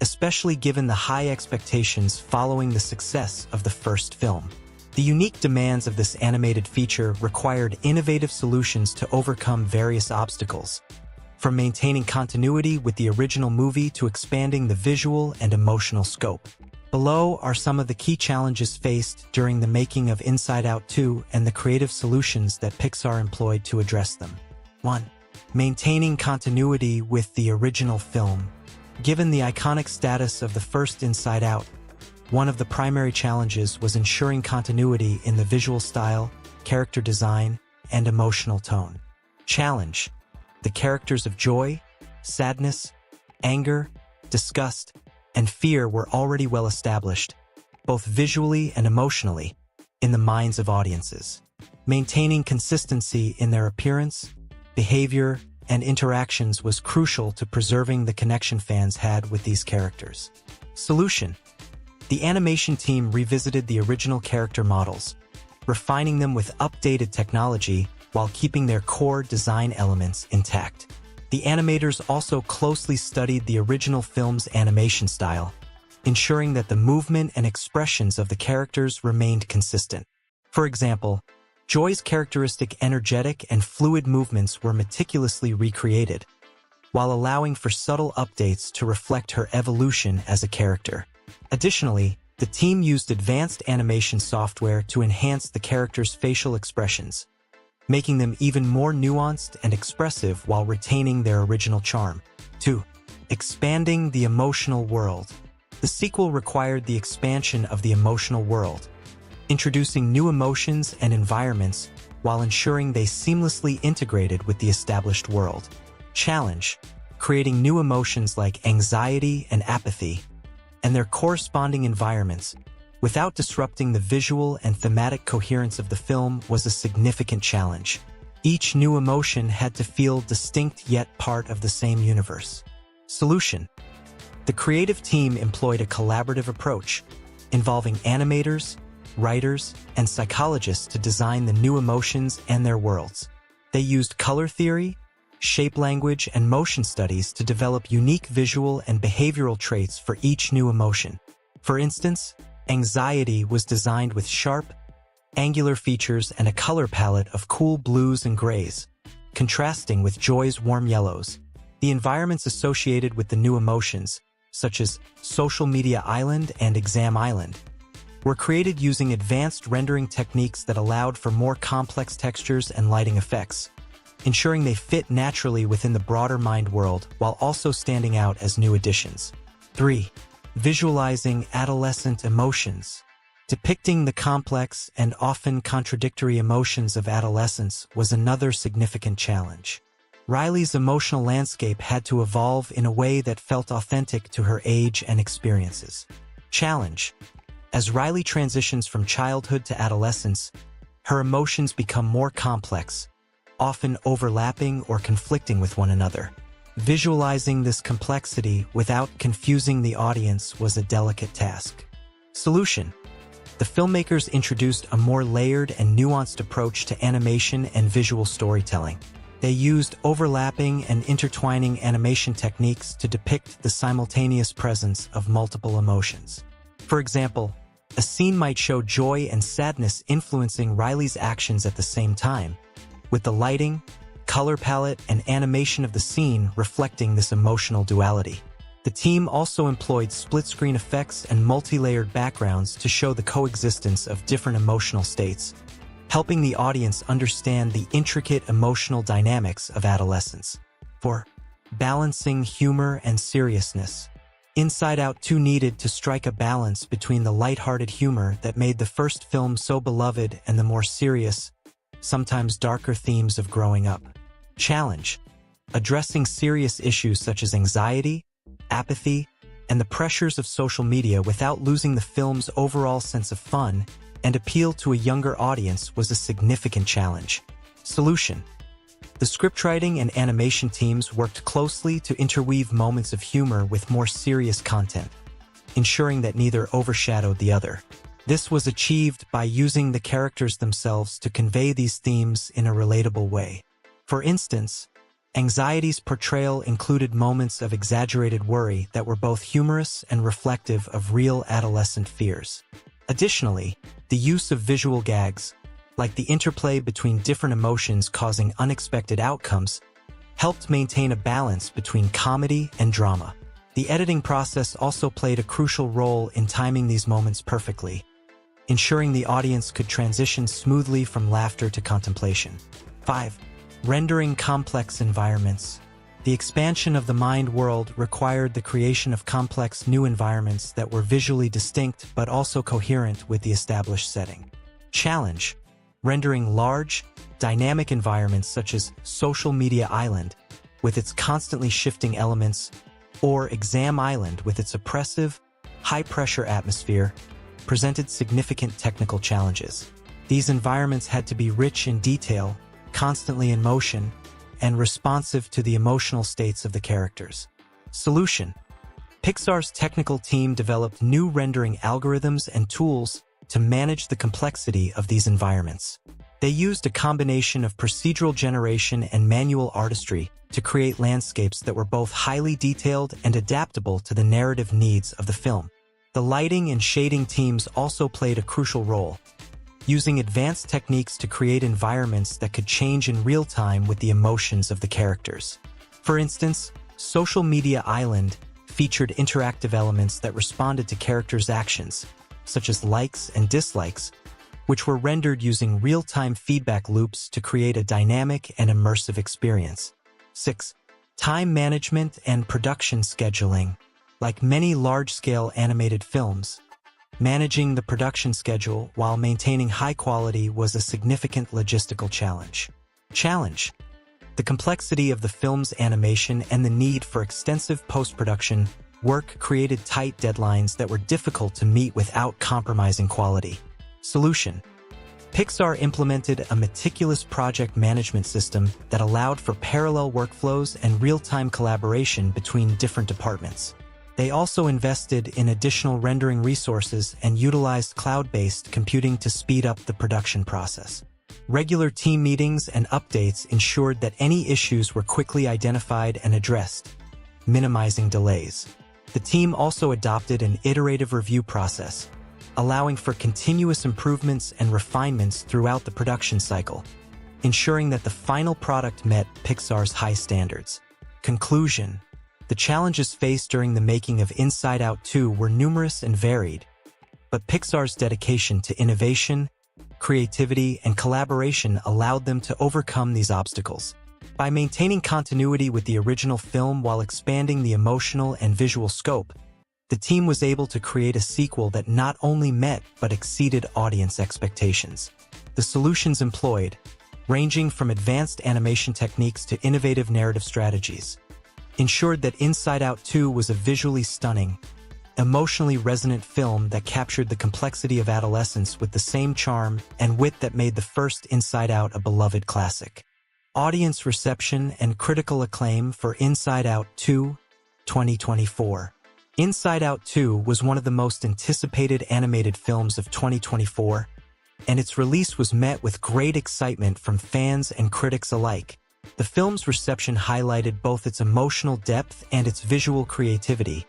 especially given the high expectations following the success of the first film. The unique demands of this animated feature required innovative solutions to overcome various obstacles, from maintaining continuity with the original movie to expanding the visual and emotional scope. Below are some of the key challenges faced during the making of Inside Out 2 and the creative solutions that Pixar employed to address them. 1. Maintaining continuity with the original film. Given the iconic status of the first Inside Out, one of the primary challenges was ensuring continuity in the visual style, character design, and emotional tone. Challenge. The characters of joy, sadness, anger, disgust, and fear were already well established, both visually and emotionally, in the minds of audiences. Maintaining consistency in their appearance, behavior, and interactions was crucial to preserving the connection fans had with these characters. Solution. The animation team revisited the original character models, refining them with updated technology while keeping their core design elements intact. The animators also closely studied the original film's animation style, ensuring that the movement and expressions of the characters remained consistent. For example, Joy's characteristic energetic and fluid movements were meticulously recreated, while allowing for subtle updates to reflect her evolution as a character. Additionally, the team used advanced animation software to enhance the characters' facial expressions, making them even more nuanced and expressive while retaining their original charm. 2. Expanding the emotional world. The sequel required the expansion of the emotional world, introducing new emotions and environments while ensuring they seamlessly integrated with the established world. Challenge. creating new emotions like anxiety and apathy, and their corresponding environments, without disrupting the visual and thematic coherence of the film, was a significant challenge. Each new emotion had to feel distinct yet part of the same universe. Solution: the creative team employed a collaborative approach, involving animators, writers, and psychologists to design the new emotions and their worlds. They used color theory, shape language, and motion studies to develop unique visual and behavioral traits for each new emotion. For instance, anxiety was designed with sharp, angular features and a color palette of cool blues and grays, contrasting with joy's warm yellows. The environments associated with the new emotions, such as Social Media Island and Exam Island, were created using advanced rendering techniques that allowed for more complex textures and lighting effects, ensuring they fit naturally within the broader mind world while also standing out as new additions. 3. Visualizing adolescent emotions. Depicting the complex and often contradictory emotions of adolescence was another significant challenge. Riley's emotional landscape had to evolve in a way that felt authentic to her age and experiences. Challenge: as Riley transitions from childhood to adolescence, her emotions become more complex, often overlapping or conflicting with one another. Visualizing this complexity without confusing the audience was a delicate task. Solution: the filmmakers introduced a more layered and nuanced approach to animation and visual storytelling. They used overlapping and intertwining animation techniques to depict the simultaneous presence of multiple emotions. For example, a scene might show joy and sadness influencing Riley's actions at the same time, with the lighting, color palette, and animation of the scene reflecting this emotional duality. The team also employed split-screen effects and multi-layered backgrounds to show the coexistence of different emotional states, helping the audience understand the intricate emotional dynamics of adolescence. 4. Balancing humor and seriousness. Inside Out 2 needed to strike a balance between the lighthearted humor that made the first film so beloved and the more serious, sometimes darker themes of growing up. Challenge: addressing serious issues such as anxiety, apathy, and the pressures of social media without losing the film's overall sense of fun and appeal to a younger audience was a significant challenge. Solution: the scriptwriting and animation teams worked closely to interweave moments of humor with more serious content, ensuring that neither overshadowed the other. This was achieved by using the characters themselves to convey these themes in a relatable way. For instance, anxiety's portrayal included moments of exaggerated worry that were both humorous and reflective of real adolescent fears. Additionally, the use of visual gags, like the interplay between different emotions causing unexpected outcomes, helped maintain a balance between comedy and drama. The editing process also played a crucial role in timing these moments perfectly, ensuring the audience could transition smoothly from laughter to contemplation. 5. Rendering complex environments. The expansion of the mind world required the creation of complex new environments that were visually distinct but also coherent with the established setting. Challenge: rendering large, dynamic environments such as Social Media Island, with its constantly shifting elements, or Exam Island with its oppressive, high-pressure atmosphere, presented significant technical challenges. These environments had to be rich in detail, constantly in motion, and responsive to the emotional states of the characters. Solution: Pixar's technical team developed new rendering algorithms and tools to manage the complexity of these environments. They used a combination of procedural generation and manual artistry to create landscapes that were both highly detailed and adaptable to the narrative needs of the film. The lighting and shading teams also played a crucial role, using advanced techniques to create environments that could change in real time with the emotions of the characters. For instance, Social Media Island featured interactive elements that responded to characters' actions, such as likes and dislikes, which were rendered using real-time feedback loops to create a dynamic and immersive experience. 6. Time management and production scheduling. Like many large-scale animated films, managing the production schedule while maintaining high quality was a significant logistical challenge. The complexity of the film's animation and the need for extensive post-production work created tight deadlines that were difficult to meet without compromising quality. Solution: Pixar implemented a meticulous project management system that allowed for parallel workflows and real-time collaboration between different departments. They also invested in additional rendering resources and utilized cloud-based computing to speed up the production process. Regular team meetings and updates ensured that any issues were quickly identified and addressed, minimizing delays. The team also adopted an iterative review process, allowing for continuous improvements and refinements throughout the production cycle, ensuring that the final product met Pixar's high standards. Conclusion: the challenges faced during the making of Inside Out 2 were numerous and varied, but Pixar's dedication to innovation, creativity, and collaboration allowed them to overcome these obstacles. By maintaining continuity with the original film while expanding the emotional and visual scope, the team was able to create a sequel that not only met but exceeded audience expectations. The solutions employed, ranging from advanced animation techniques to innovative narrative strategies, ensured that Inside Out 2 was a visually stunning, emotionally resonant film that captured the complexity of adolescence with the same charm and wit that made the first Inside Out a beloved classic. Audience reception and critical acclaim for Inside Out 2, 2024. Inside Out 2 was one of the most anticipated animated films of 2024, and its release was met with great excitement from fans and critics alike. The film's reception highlighted both its emotional depth and its visual creativity,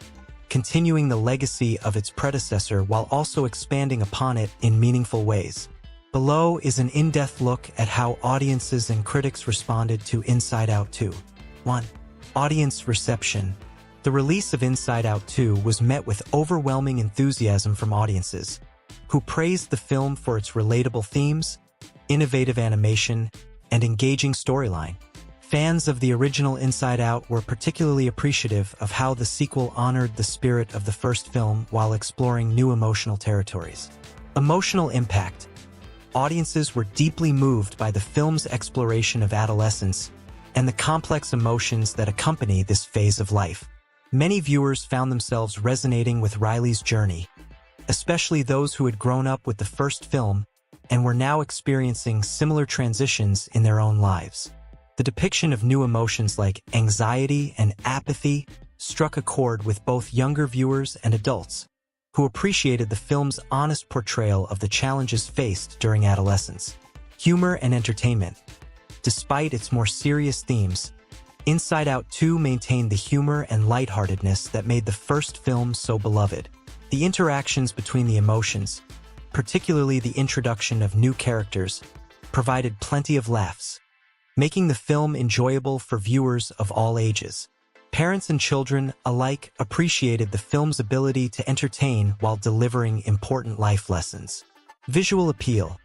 continuing the legacy of its predecessor while also expanding upon it in meaningful ways. Below is an in-depth look at how audiences and critics responded to Inside Out 2. 1. Audience reception. The release of Inside Out 2 was met with overwhelming enthusiasm from audiences, who praised the film for its relatable themes, innovative animation, and engaging storyline. Fans of the original Inside Out were particularly appreciative of how the sequel honored the spirit of the first film while exploring new emotional territories. Emotional impact. Audiences were deeply moved by the film's exploration of adolescence and the complex emotions that accompany this phase of life. Many viewers found themselves resonating with Riley's journey, especially those who had grown up with the first film and were now experiencing similar transitions in their own lives. The depiction of new emotions like anxiety and apathy struck a chord with both younger viewers and adults, who appreciated the film's honest portrayal of the challenges faced during adolescence. Humor and entertainment. Despite its more serious themes, Inside Out 2 maintained the humor and lightheartedness that made the first film so beloved. The interactions between the emotions, particularly the introduction of new characters, provided plenty of laughs, making the film enjoyable for viewers of all ages. Parents and children alike appreciated the film's ability to entertain while delivering important life lessons. Visual appeal.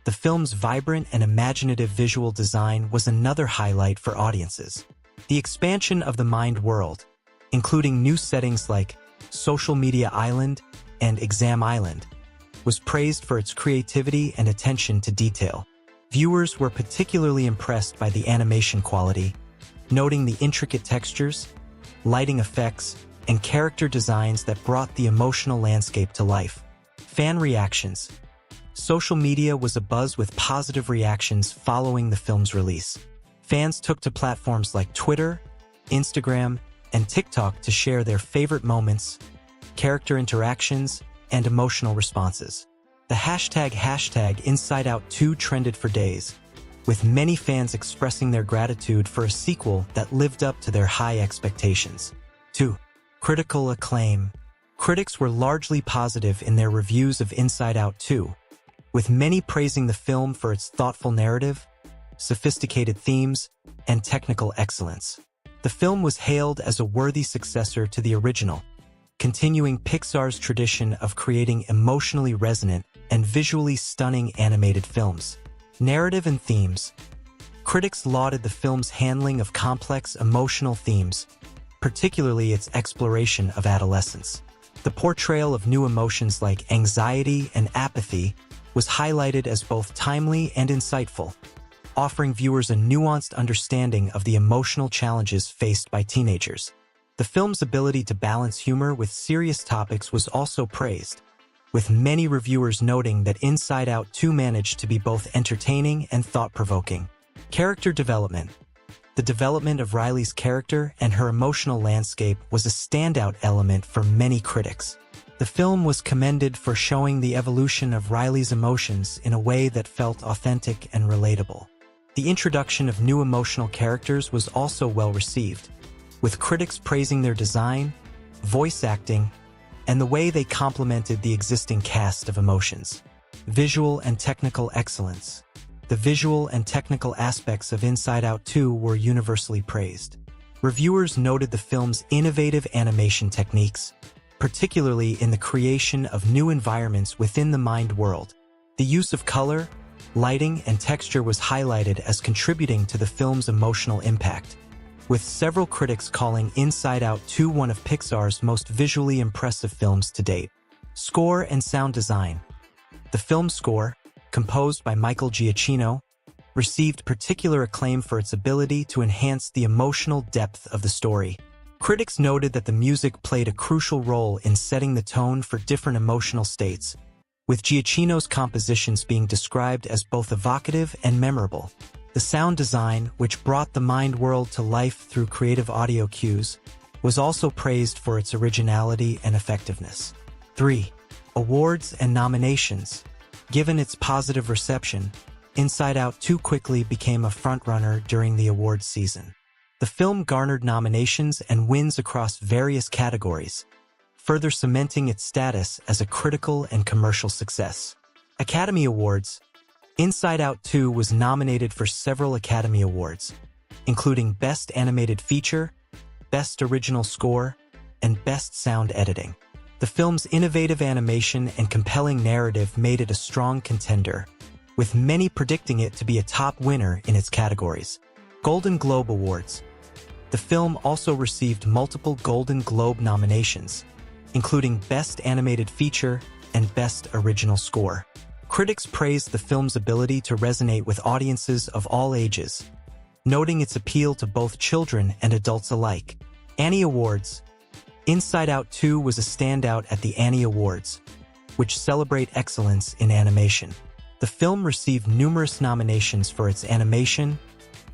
The film's vibrant and imaginative visual design was another highlight for audiences. The expansion of the Mind world, including new settings like Social Media Island and Exam Island, was praised for its creativity and attention to detail. Viewers were particularly impressed by the animation quality, noting the intricate textures, lighting effects, and character designs that brought the emotional landscape to life. Fan reactions. Social media was abuzz with positive reactions following the film's release. Fans took to platforms like Twitter, Instagram, and TikTok to share their favorite moments, character interactions, and emotional responses. The hashtag #InsideOut2 trended for days, with many fans expressing their gratitude for a sequel that lived up to their high expectations. 2. Critical acclaim. Critics were largely positive in their reviews of Inside Out 2, with many praising the film for its thoughtful narrative, sophisticated themes, and technical excellence. The film was hailed as a worthy successor to the original, continuing Pixar's tradition of creating emotionally resonant and visually stunning animated films. Narrative and themes. Critics lauded the film's handling of complex emotional themes, particularly its exploration of adolescence. The portrayal of new emotions like anxiety and apathy was highlighted as both timely and insightful, offering viewers a nuanced understanding of the emotional challenges faced by teenagers. The film's ability to balance humor with serious topics was also praised, with many reviewers noting that Inside Out 2 managed to be both entertaining and thought-provoking. Character development. The development of Riley's character and her emotional landscape was a standout element for many critics. The film was commended for showing the evolution of Riley's emotions in a way that felt authentic and relatable. The introduction of new emotional characters was also well received, with critics praising their design, voice acting, and the way they complemented the existing cast of emotions. Visual and technical excellence. The visual and technical aspects of Inside Out 2 were universally praised. Reviewers noted the film's innovative animation techniques, particularly in the creation of new environments within the mind world. The use of color, lighting, and texture was highlighted as contributing to the film's emotional impact, with several critics calling Inside Out 2 one of Pixar's most visually impressive films to date. Score and sound design. The film's score, composed by Michael Giacchino, received particular acclaim for its ability to enhance the emotional depth of the story. Critics noted that the music played a crucial role in setting the tone for different emotional states, with Giacchino's compositions being described as both evocative and memorable. The sound design, which brought the mind world to life through creative audio cues, was also praised for its originality and effectiveness. 3. Awards and nominations. Given its positive reception, Inside Out 2 quickly became a frontrunner during the awards season. The film garnered nominations and wins across various categories, further cementing its status as a critical and commercial success. Academy Awards. Inside Out 2 was nominated for several Academy Awards, including Best Animated Feature, Best Original Score, and Best Sound Editing. The film's innovative animation and compelling narrative made it a strong contender, with many predicting it to be a top winner in its categories. Golden Globe Awards. The film also received multiple Golden Globe nominations, including Best Animated Feature and Best Original Score. Critics praised the film's ability to resonate with audiences of all ages, noting its appeal to both children and adults alike. Annie Awards. Inside Out 2 was a standout at the Annie Awards, which celebrate excellence in animation. The film received numerous nominations for its animation,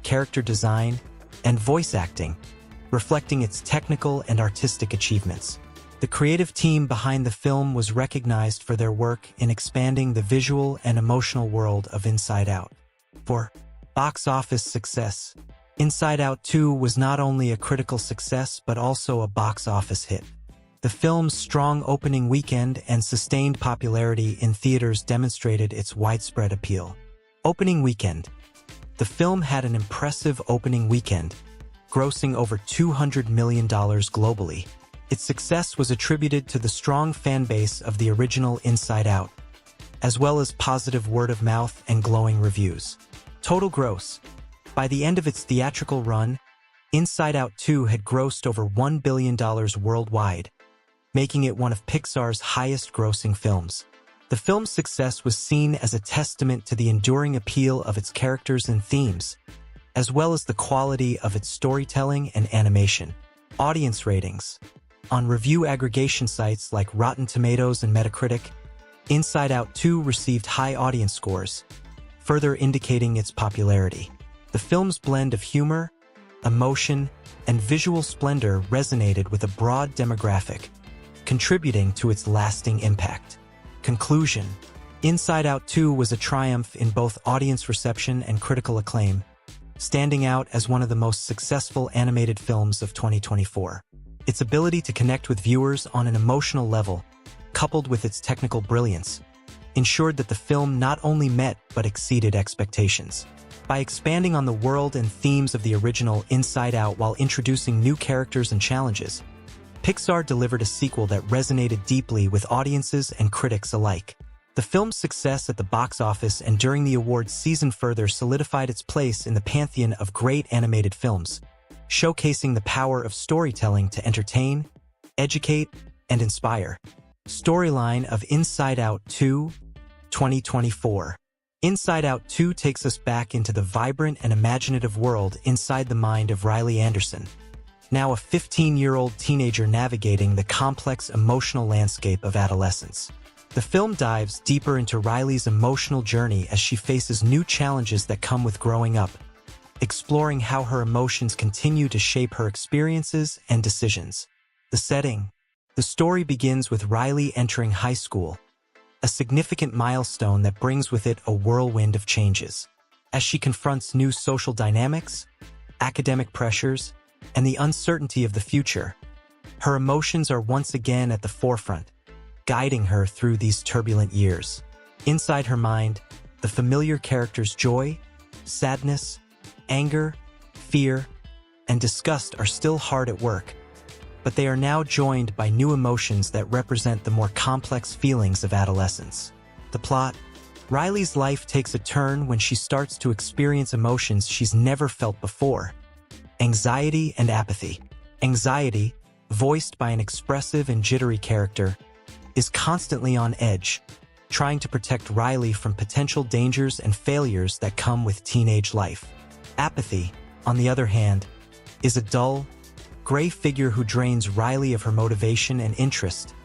character design, and voice acting, reflecting its technical and artistic achievements. The creative team behind the film was recognized for their work in expanding the visual and emotional world of Inside Out. 4. Box office success. Inside Out 2 was not only a critical success but also a box office hit. The film's strong opening weekend and sustained popularity in theaters demonstrated its widespread appeal. Opening weekend. The film had an impressive opening weekend, grossing over $200 million globally. Its success was attributed to the strong fan base of the original Inside Out, as well as positive word-of-mouth and glowing reviews. Total gross. By the end of its theatrical run, Inside Out 2 had grossed over $1 billion worldwide, making it one of Pixar's highest-grossing films. The film's success was seen as a testament to the enduring appeal of its characters and themes, as well as the quality of its storytelling and animation. Audience ratings. On review aggregation sites like Rotten Tomatoes and Metacritic, Inside Out 2 received high audience scores, further indicating its popularity. The film's blend of humor, emotion, and visual splendor resonated with a broad demographic, contributing to its lasting impact. Conclusion. Inside Out 2 was a triumph in both audience reception and critical acclaim, standing out as one of the most successful animated films of 2024. Its ability to connect with viewers on an emotional level, coupled with its technical brilliance, ensured that the film not only met but exceeded expectations. By expanding on the world and themes of the original Inside Out while introducing new characters and challenges, Pixar delivered a sequel that resonated deeply with audiences and critics alike. The film's success at the box office and during the awards season further solidified its place in the pantheon of great animated films, showcasing the power of storytelling to entertain, educate, and inspire. Storyline of Inside Out 2, 2024. Inside Out 2 takes us back into the vibrant and imaginative world inside the mind of Riley Anderson, now a 15-year-old teenager navigating the complex emotional landscape of adolescence. The film dives deeper into Riley's emotional journey as she faces new challenges that come with growing up, exploring how her emotions continue to shape her experiences and decisions. The setting. The story begins with Riley entering high school, a significant milestone that brings with it a whirlwind of changes. As she confronts new social dynamics, academic pressures, and the uncertainty of the future, her emotions are once again at the forefront, guiding her through these turbulent years. Inside her mind, the familiar characters joy, sadness, anger, fear, and disgust are still hard at work, but they are now joined by new emotions that represent the more complex feelings of adolescence. The plot. Riley's life takes a turn when she starts to experience emotions she's never felt before. Anxiety and apathy. Anxiety, voiced by an expressive and jittery character, is constantly on edge, trying to protect Riley from potential dangers and failures that come with teenage life. Apathy, on the other hand, is a dull, gray figure who drains Riley of her motivation and interest,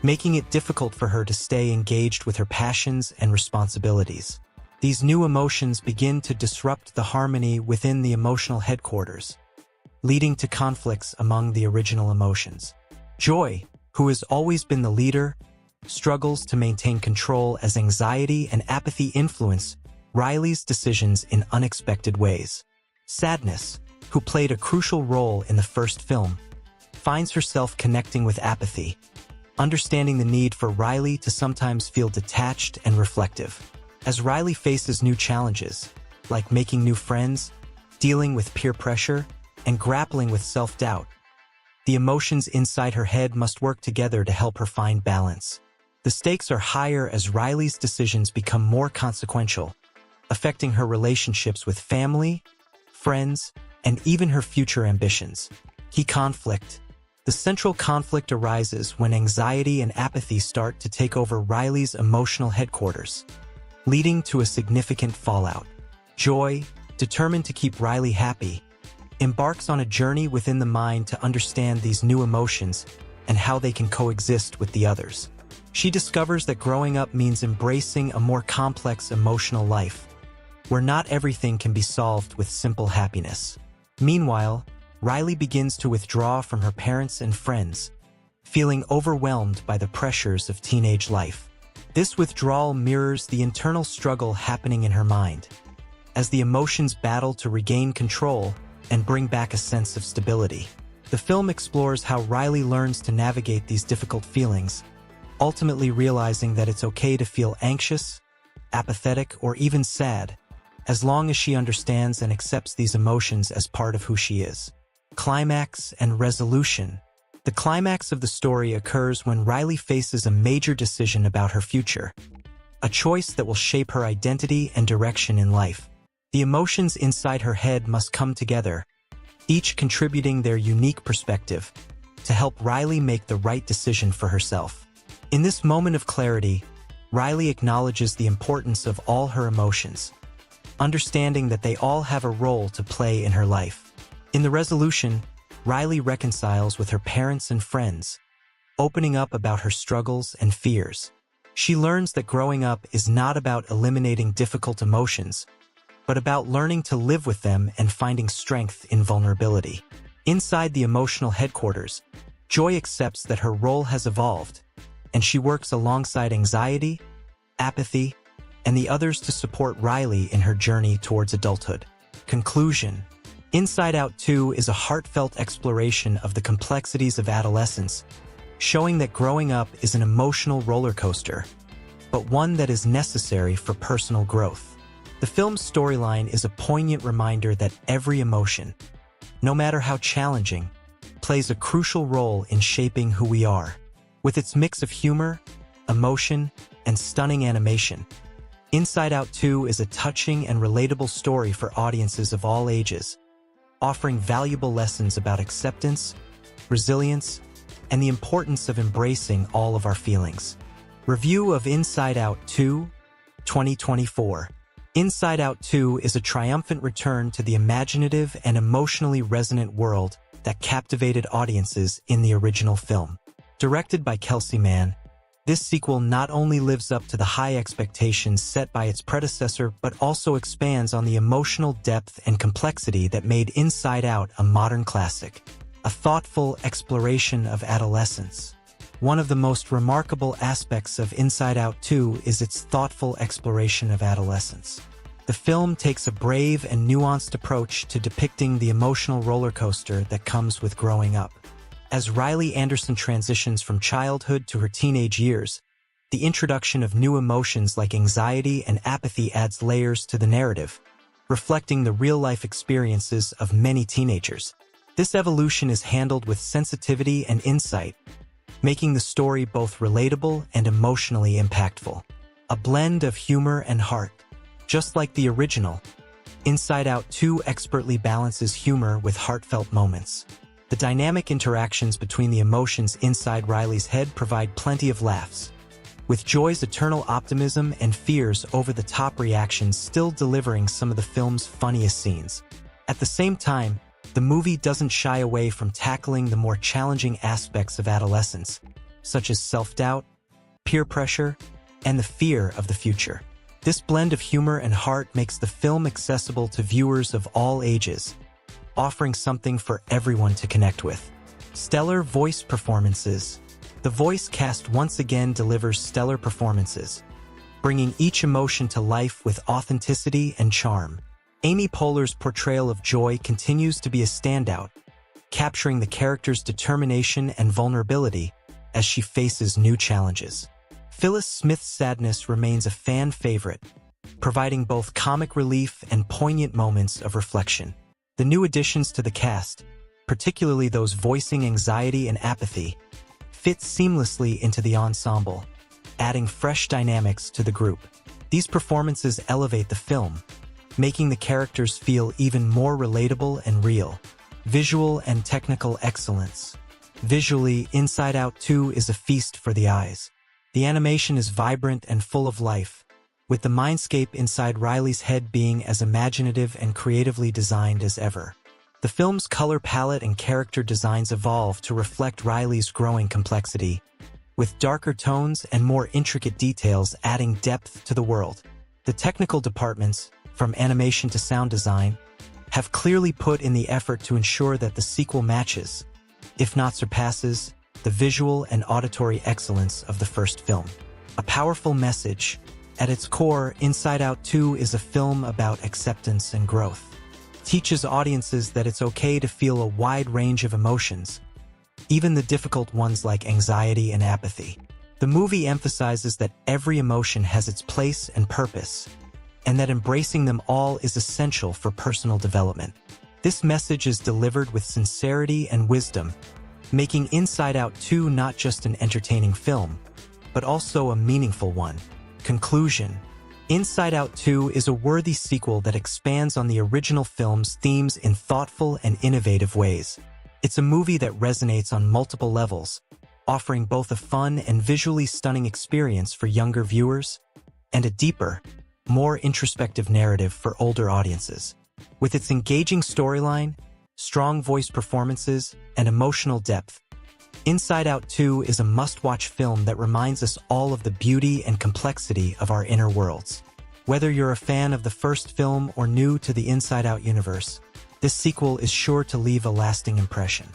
making it difficult for her to stay engaged with her passions and responsibilities. These new emotions begin to disrupt the harmony within the emotional headquarters, leading to conflicts among the original emotions. Joy, who has always been the leader, struggles to maintain control as anxiety and apathy influence Riley's decisions in unexpected ways. Sadness, who played a crucial role in the first film, finds herself connecting with apathy, understanding the need for Riley to sometimes feel detached and reflective. As Riley faces new challenges, like making new friends, dealing with peer pressure, and grappling with self-doubt, the emotions inside her head must work together to help her find balance. The stakes are higher as Riley's decisions become more consequential, affecting her relationships with family, friends, and even her future ambitions. Key conflict. The central conflict arises when anxiety and apathy start to take over Riley's emotional headquarters, leading to a significant fallout. Joy, determined to keep Riley happy, embarks on a journey within the mind to understand these new emotions and how they can coexist with the others. She discovers that growing up means embracing a more complex emotional life, where not everything can be solved with simple happiness. Meanwhile, Riley begins to withdraw from her parents and friends, feeling overwhelmed by the pressures of teenage life. This withdrawal mirrors the internal struggle happening in her mind, as the emotions battle to regain control and bring back a sense of stability. The film explores how Riley learns to navigate these difficult feelings, ultimately realizing that it's okay to feel anxious, apathetic, or even sad, as long as she understands and accepts these emotions as part of who she is. Climax and resolution. The climax of the story occurs when Riley faces a major decision about her future, a choice that will shape her identity and direction in life. The emotions inside her head must come together, each contributing their unique perspective, to help Riley make the right decision for herself. In this moment of clarity, Riley acknowledges the importance of all her emotions, understanding that they all have a role to play in her life. In the resolution, Riley reconciles with her parents and friends, opening up about her struggles and fears. She learns that growing up is not about eliminating difficult emotions, but about learning to live with them and finding strength in vulnerability. Inside the emotional headquarters, Joy accepts that her role has evolved, and she works alongside anxiety, apathy, and the others to support Riley in her journey towards adulthood. Conclusion. Inside Out 2 is a heartfelt exploration of the complexities of adolescence, showing that growing up is an emotional roller coaster, but one that is necessary for personal growth. The film's storyline is a poignant reminder that every emotion, no matter how challenging, plays a crucial role in shaping who we are. With its mix of humor, emotion, and stunning animation, Inside Out 2 is a touching and relatable story for audiences of all ages, offering valuable lessons about acceptance, resilience, and the importance of embracing all of our feelings. Review of Inside Out 2. 2024. Inside Out 2 is a triumphant return to the imaginative and emotionally resonant world that captivated audiences in the original film. Directed by Kelsey Mann, this sequel not only lives up to the high expectations set by its predecessor but also expands on the emotional depth and complexity that made Inside Out a modern classic, a thoughtful exploration of adolescence. One of the most remarkable aspects of Inside Out 2 is its thoughtful exploration of adolescence. The film takes a brave and nuanced approach to depicting the emotional roller coaster that comes with growing up. As Riley Anderson transitions from childhood to her teenage years, the introduction of new emotions like anxiety and apathy adds layers to the narrative, reflecting the real-life experiences of many teenagers. This evolution is handled with sensitivity and insight, making the story both relatable and emotionally impactful. A blend of humor and heart. Just like the original, Inside Out 2 expertly balances humor with heartfelt moments. The dynamic interactions between the emotions inside Riley's head provide plenty of laughs, with Joy's eternal optimism and fear's over-the-top reactions still delivering some of the film's funniest scenes. At the same time, the movie doesn't shy away from tackling the more challenging aspects of adolescence, such as self-doubt, peer pressure, and the fear of the future. This blend of humor and heart makes the film accessible to viewers of all ages, offering something for everyone to connect with. Stellar voice performances. The voice cast once again delivers stellar performances, bringing each emotion to life with authenticity and charm. Amy Poehler's portrayal of Joy continues to be a standout, capturing the character's determination and vulnerability as she faces new challenges. Phyllis Smith's sadness remains a fan favorite, providing both comic relief and poignant moments of reflection. The new additions to the cast, particularly those voicing anxiety and apathy, fit seamlessly into the ensemble, adding fresh dynamics to the group. These performances elevate the film, making the characters feel even more relatable and real. Visual and technical excellence. Visually, Inside Out 2 is a feast for the eyes. The animation is vibrant and full of life, with the mindscape inside Riley's head being as imaginative and creatively designed as ever. The film's color palette and character designs evolve to reflect Riley's growing complexity, with darker tones and more intricate details adding depth to the world. The technical departments, from animation to sound design, have clearly put in the effort to ensure that the sequel matches, if not surpasses, the visual and auditory excellence of the first film. A powerful message. At its core, Inside Out 2 is a film about acceptance and growth. It teaches audiences that it's okay to feel a wide range of emotions, even the difficult ones like anxiety and apathy. The movie emphasizes that every emotion has its place and purpose, and that embracing them all is essential for personal development. This message is delivered with sincerity and wisdom, making Inside Out 2 not just an entertaining film, but also a meaningful one. Conclusion. Inside Out 2 is a worthy sequel that expands on the original film's themes in thoughtful and innovative ways. It's a movie that resonates on multiple levels, offering both a fun and visually stunning experience for younger viewers, and a deeper, more introspective narrative for older audiences. With its engaging storyline, strong voice performances, and emotional depth, Inside Out 2 is a must-watch film that reminds us all of the beauty and complexity of our inner worlds. Whether you're a fan of the first film or new to the Inside Out universe, this sequel is sure to leave a lasting impression.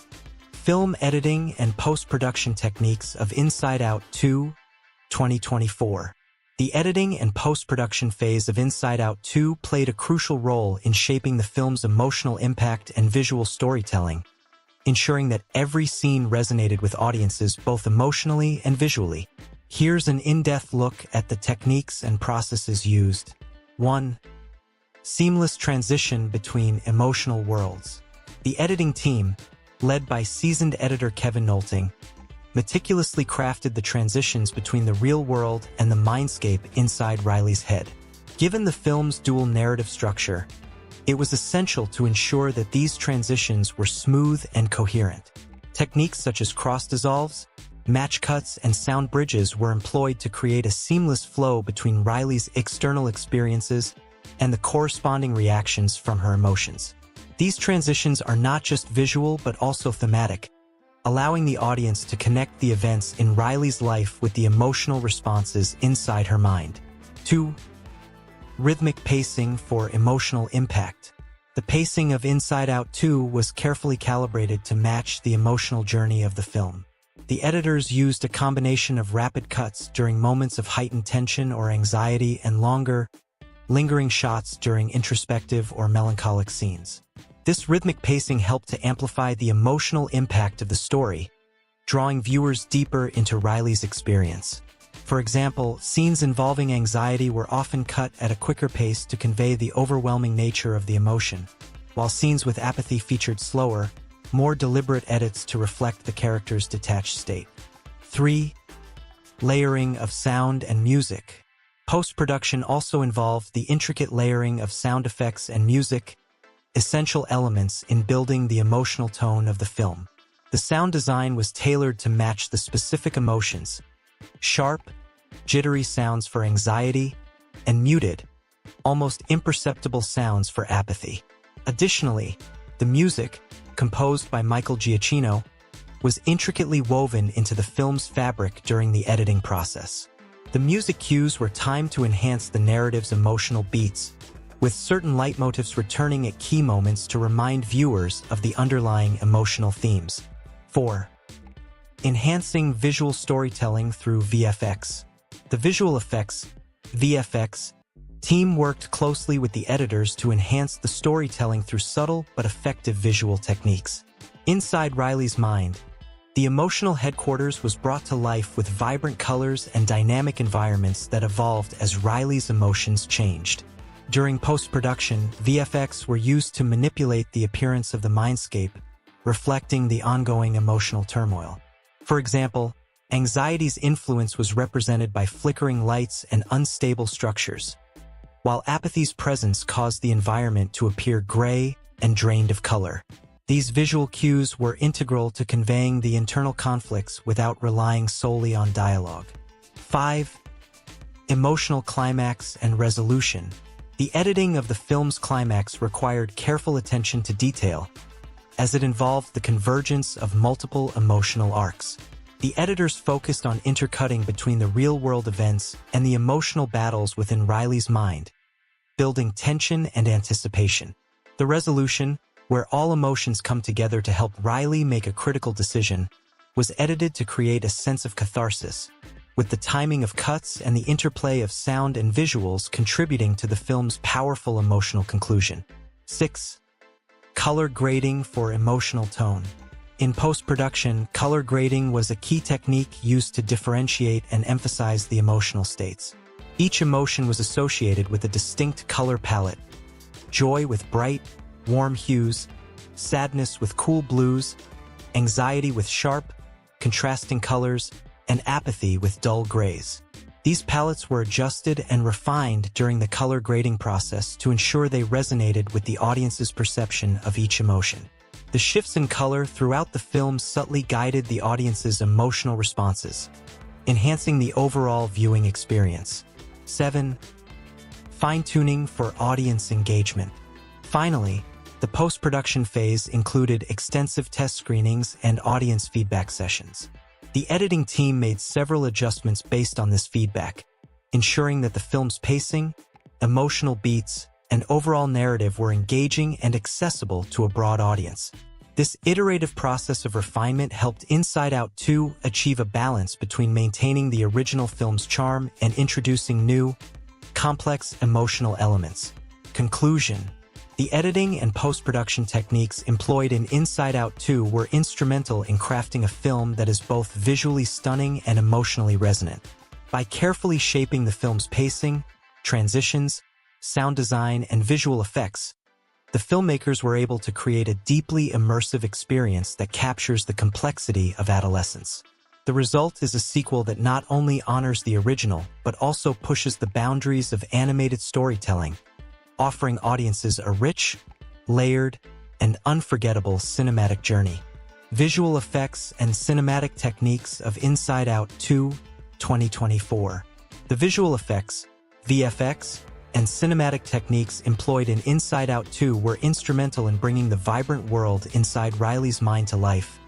Film editing and post-production techniques of Inside Out 2, 2024. The editing and post-production phase of Inside Out 2 played a crucial role in shaping the film's emotional impact and visual storytelling, ensuring that every scene resonated with audiences both emotionally and visually. Here's an in-depth look at the techniques and processes used. 1. Seamless transition between emotional worlds. The editing team, led by seasoned editor Kevin Nolting, meticulously crafted the transitions between the real world and the mindscape inside Riley's head. Given the film's dual narrative structure, it was essential to ensure that these transitions were smooth and coherent. Techniques such as cross-dissolves, Match cuts and sound bridges were employed to create a seamless flow between Riley's external experiences and the corresponding reactions from her emotions. These transitions are not just visual but also thematic, allowing the audience to connect the events in Riley's life with the emotional responses inside her mind. 2. Rhythmic pacing for emotional impact. The pacing of Inside Out 2 was carefully calibrated to match the emotional journey of the film. The editors used a combination of rapid cuts during moments of heightened tension or anxiety and longer, lingering shots during introspective or melancholic scenes. This rhythmic pacing helped to amplify the emotional impact of the story, drawing viewers deeper into Riley's experience. For example, scenes involving anxiety were often cut at a quicker pace to convey the overwhelming nature of the emotion, while scenes with apathy featured slower, more deliberate edits to reflect the character's detached state. 3. Layering of sound and music. Post-production also involved the intricate layering of sound effects and music, essential elements in building the emotional tone of the film. The sound design was tailored to match the specific emotions: sharp, jittery sounds for anxiety, and muted, almost imperceptible sounds for apathy. Additionally, the music, composed by Michael Giacchino, was intricately woven into the film's fabric during the editing process. The music cues were timed to enhance the narrative's emotional beats, with certain leitmotifs returning at key moments to remind viewers of the underlying emotional themes. 4. Enhancing visual storytelling through VFX. The visual effects, VFX, team worked closely with the editors to enhance the storytelling through subtle but effective visual techniques. Inside Riley's mind, the emotional headquarters was brought to life with vibrant colors and dynamic environments that evolved as Riley's emotions changed. During post-production, VFX were used to manipulate the appearance of the mindscape, reflecting the ongoing emotional turmoil. For example, anxiety's influence was represented by flickering lights and unstable structures, while apathy's presence caused the environment to appear gray and drained of color. These visual cues were integral to conveying the internal conflicts without relying solely on dialogue. 5. Emotional climax and resolution. The editing of the film's climax required careful attention to detail, as it involved the convergence of multiple emotional arcs. The editors focused on intercutting between the real-world events and the emotional battles within Riley's mind, building tension and anticipation. The resolution, where all emotions come together to help Riley make a critical decision, was edited to create a sense of catharsis, with the timing of cuts and the interplay of sound and visuals contributing to the film's powerful emotional conclusion. 6. Color grading for emotional tone. In post-production, color grading was a key technique used to differentiate and emphasize the emotional states. Each emotion was associated with a distinct color palette: joy with bright, warm hues, sadness with cool blues, anxiety with sharp, contrasting colors, and apathy with dull grays. These palettes were adjusted and refined during the color grading process to ensure they resonated with the audience's perception of each emotion. The shifts in color throughout the film subtly guided the audience's emotional responses, enhancing the overall viewing experience. 7. Fine-tuning for audience engagement. Finally, the post-production phase included extensive test screenings and audience feedback sessions. The editing team made several adjustments based on this feedback, ensuring that the film's pacing, emotional beats, and overall narrative were engaging and accessible to a broad audience. This iterative process of refinement helped Inside Out 2 achieve a balance between maintaining the original film's charm and introducing new, complex emotional elements. Conclusion: the editing and post-production techniques employed in Inside Out 2 were instrumental in crafting a film that is both visually stunning and emotionally resonant. By carefully shaping the film's pacing, transitions, sound design, and visual effects, the filmmakers were able to create a deeply immersive experience that captures the complexity of adolescence. The result is a sequel that not only honors the original, but also pushes the boundaries of animated storytelling, offering audiences a rich, layered, and unforgettable cinematic journey. Visual Effects and Cinematic Techniques of Inside Out 2, 2024. The visual effects, VFX, and cinematic techniques employed in Inside Out 2 were instrumental in bringing the vibrant world inside Riley's mind to life,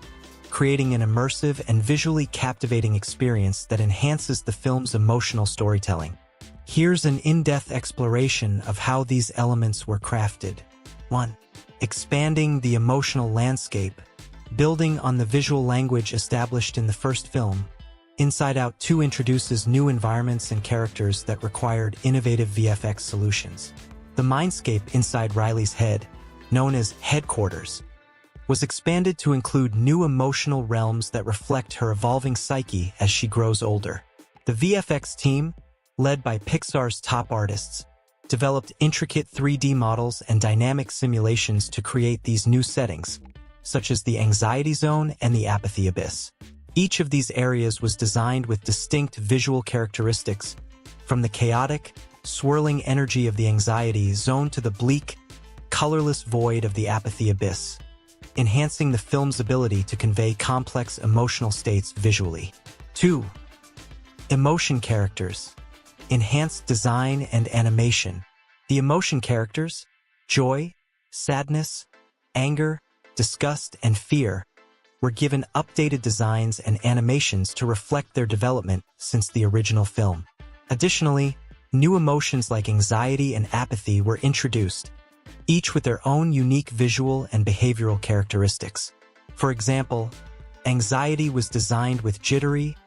creating an immersive and visually captivating experience that enhances the film's emotional storytelling. Here's an in-depth exploration of how these elements were crafted. 1. Expanding the emotional landscape. Building on the visual language established in the first film, Inside Out 2 introduces new environments and characters that required innovative VFX solutions. The mindscape inside Riley's head, known as headquarters, was expanded to include new emotional realms that reflect her evolving psyche as she grows older. The VFX team, led by Pixar's top artists, developed intricate 3D models and dynamic simulations to create these new settings, such as the anxiety zone and the apathy abyss. Each of these areas was designed with distinct visual characteristics, from the chaotic, swirling energy of the anxiety zone to the bleak, colorless void of the apathy abyss, enhancing the film's ability to convey complex emotional states visually. 2. Emotion characters. Enhanced design and animation. The emotion characters, joy, sadness, anger, disgust, and fear, were given updated designs and animations to reflect their development since the original film. Additionally, new emotions like anxiety and apathy were introduced, each with their own unique visual and behavioral characteristics. For example, anxiety was designed with jittery,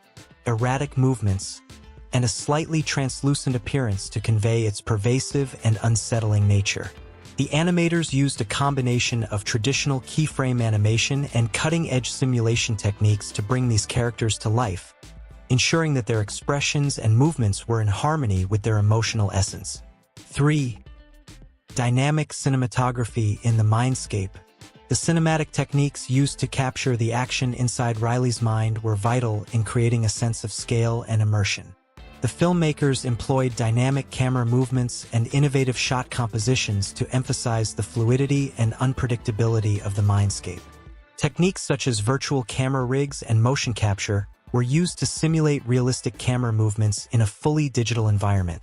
erratic movements, and a slightly translucent appearance to convey its pervasive and unsettling nature. The animators used a combination of traditional keyframe animation and cutting-edge simulation techniques to bring these characters to life, ensuring that their expressions and movements were in harmony with their emotional essence. 3. Dynamic cinematography in the mindscape. The cinematic techniques used to capture the action inside Riley's mind were vital in creating a sense of scale and immersion. The filmmakers employed dynamic camera movements and innovative shot compositions to emphasize the fluidity and unpredictability of the mindscape. Techniques such as virtual camera rigs and motion capture were used to simulate realistic camera movements in a fully digital environment,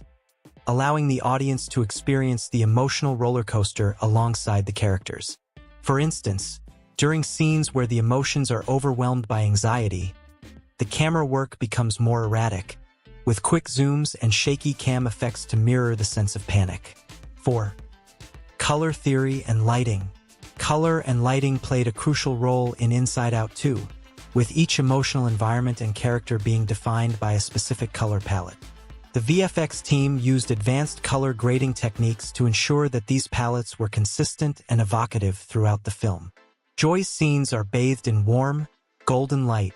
allowing the audience to experience the emotional roller coaster alongside the characters. For instance, during scenes where the emotions are overwhelmed by anxiety, the camera work becomes more erratic, with quick zooms and shaky cam effects to mirror the sense of panic. 4. Color theory and lighting. Color and lighting played a crucial role in Inside Out 2, with each emotional environment and character being defined by a specific color palette. The VFX team used advanced color grading techniques to ensure that these palettes were consistent and evocative throughout the film. Joy's scenes are bathed in warm, golden light,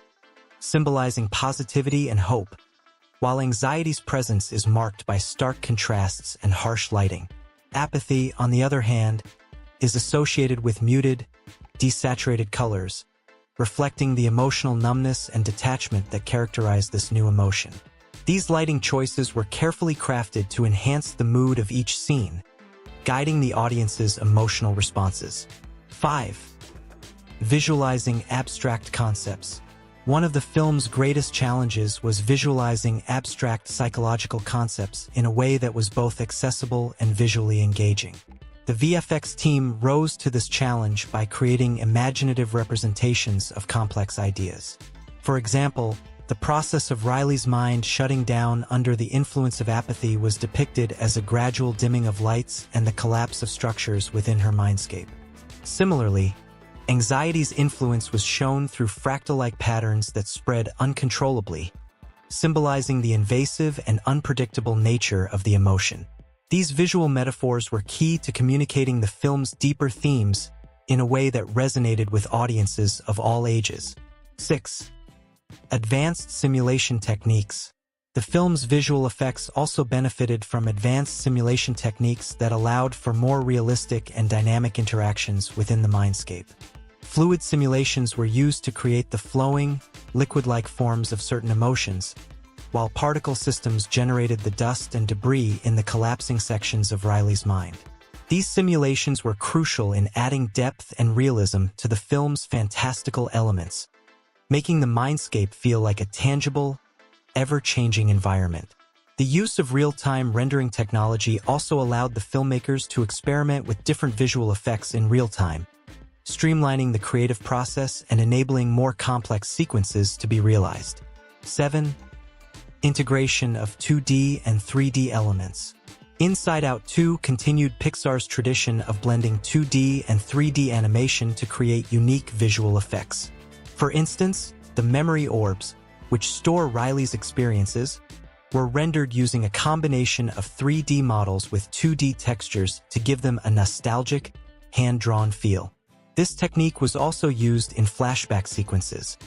symbolizing positivity and hope, while anxiety's presence is marked by stark contrasts and harsh lighting. Apathy, on the other hand, is associated with muted, desaturated colors, reflecting the emotional numbness and detachment that characterize this new emotion. These lighting choices were carefully crafted to enhance the mood of each scene, guiding the audience's emotional responses. 5. Visualizing abstract concepts. One of the film's greatest challenges was visualizing abstract psychological concepts in a way that was both accessible and visually engaging. The VFX team rose to this challenge by creating imaginative representations of complex ideas. For example, the process of Riley's mind shutting down under the influence of apathy was depicted as a gradual dimming of lights and the collapse of structures within her mindscape. Similarly, anxiety's influence was shown through fractal-like patterns that spread uncontrollably, symbolizing the invasive and unpredictable nature of the emotion. These visual metaphors were key to communicating the film's deeper themes in a way that resonated with audiences of all ages. 6. Advanced simulation techniques. The film's visual effects also benefited from advanced simulation techniques that allowed for more realistic and dynamic interactions within the mindscape. Fluid simulations were used to create the flowing, liquid-like forms of certain emotions, while particle systems generated the dust and debris in the collapsing sections of Riley's mind. These simulations were crucial in adding depth and realism to the film's fantastical elements, making the mindscape feel like a tangible, ever-changing environment. The use of real-time rendering technology also allowed the filmmakers to experiment with different visual effects in real time, streamlining the creative process and enabling more complex sequences to be realized. 7. Integration of 2D and 3D elements. Inside Out 2 continued Pixar's tradition of blending 2D and 3D animation to create unique visual effects. For instance, the memory orbs, which store Riley's experiences, were rendered using a combination of 3D models with 2D textures to give them a nostalgic, hand-drawn feel. This technique was also used in flashback sequences,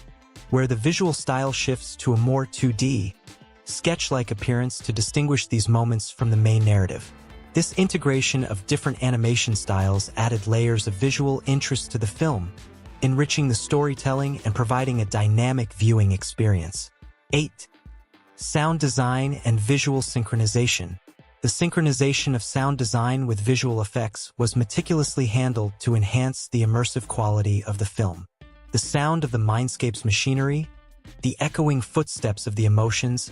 where the visual style shifts to a more 2D, sketch-like appearance to distinguish these moments from the main narrative. This integration of different animation styles added layers of visual interest to the film, enriching the storytelling and providing a dynamic viewing experience. 8. Sound design and visual synchronization. The synchronization of sound design with visual effects was meticulously handled to enhance the immersive quality of the film. The sound of the mindscape's machinery, the echoing footsteps of the emotions,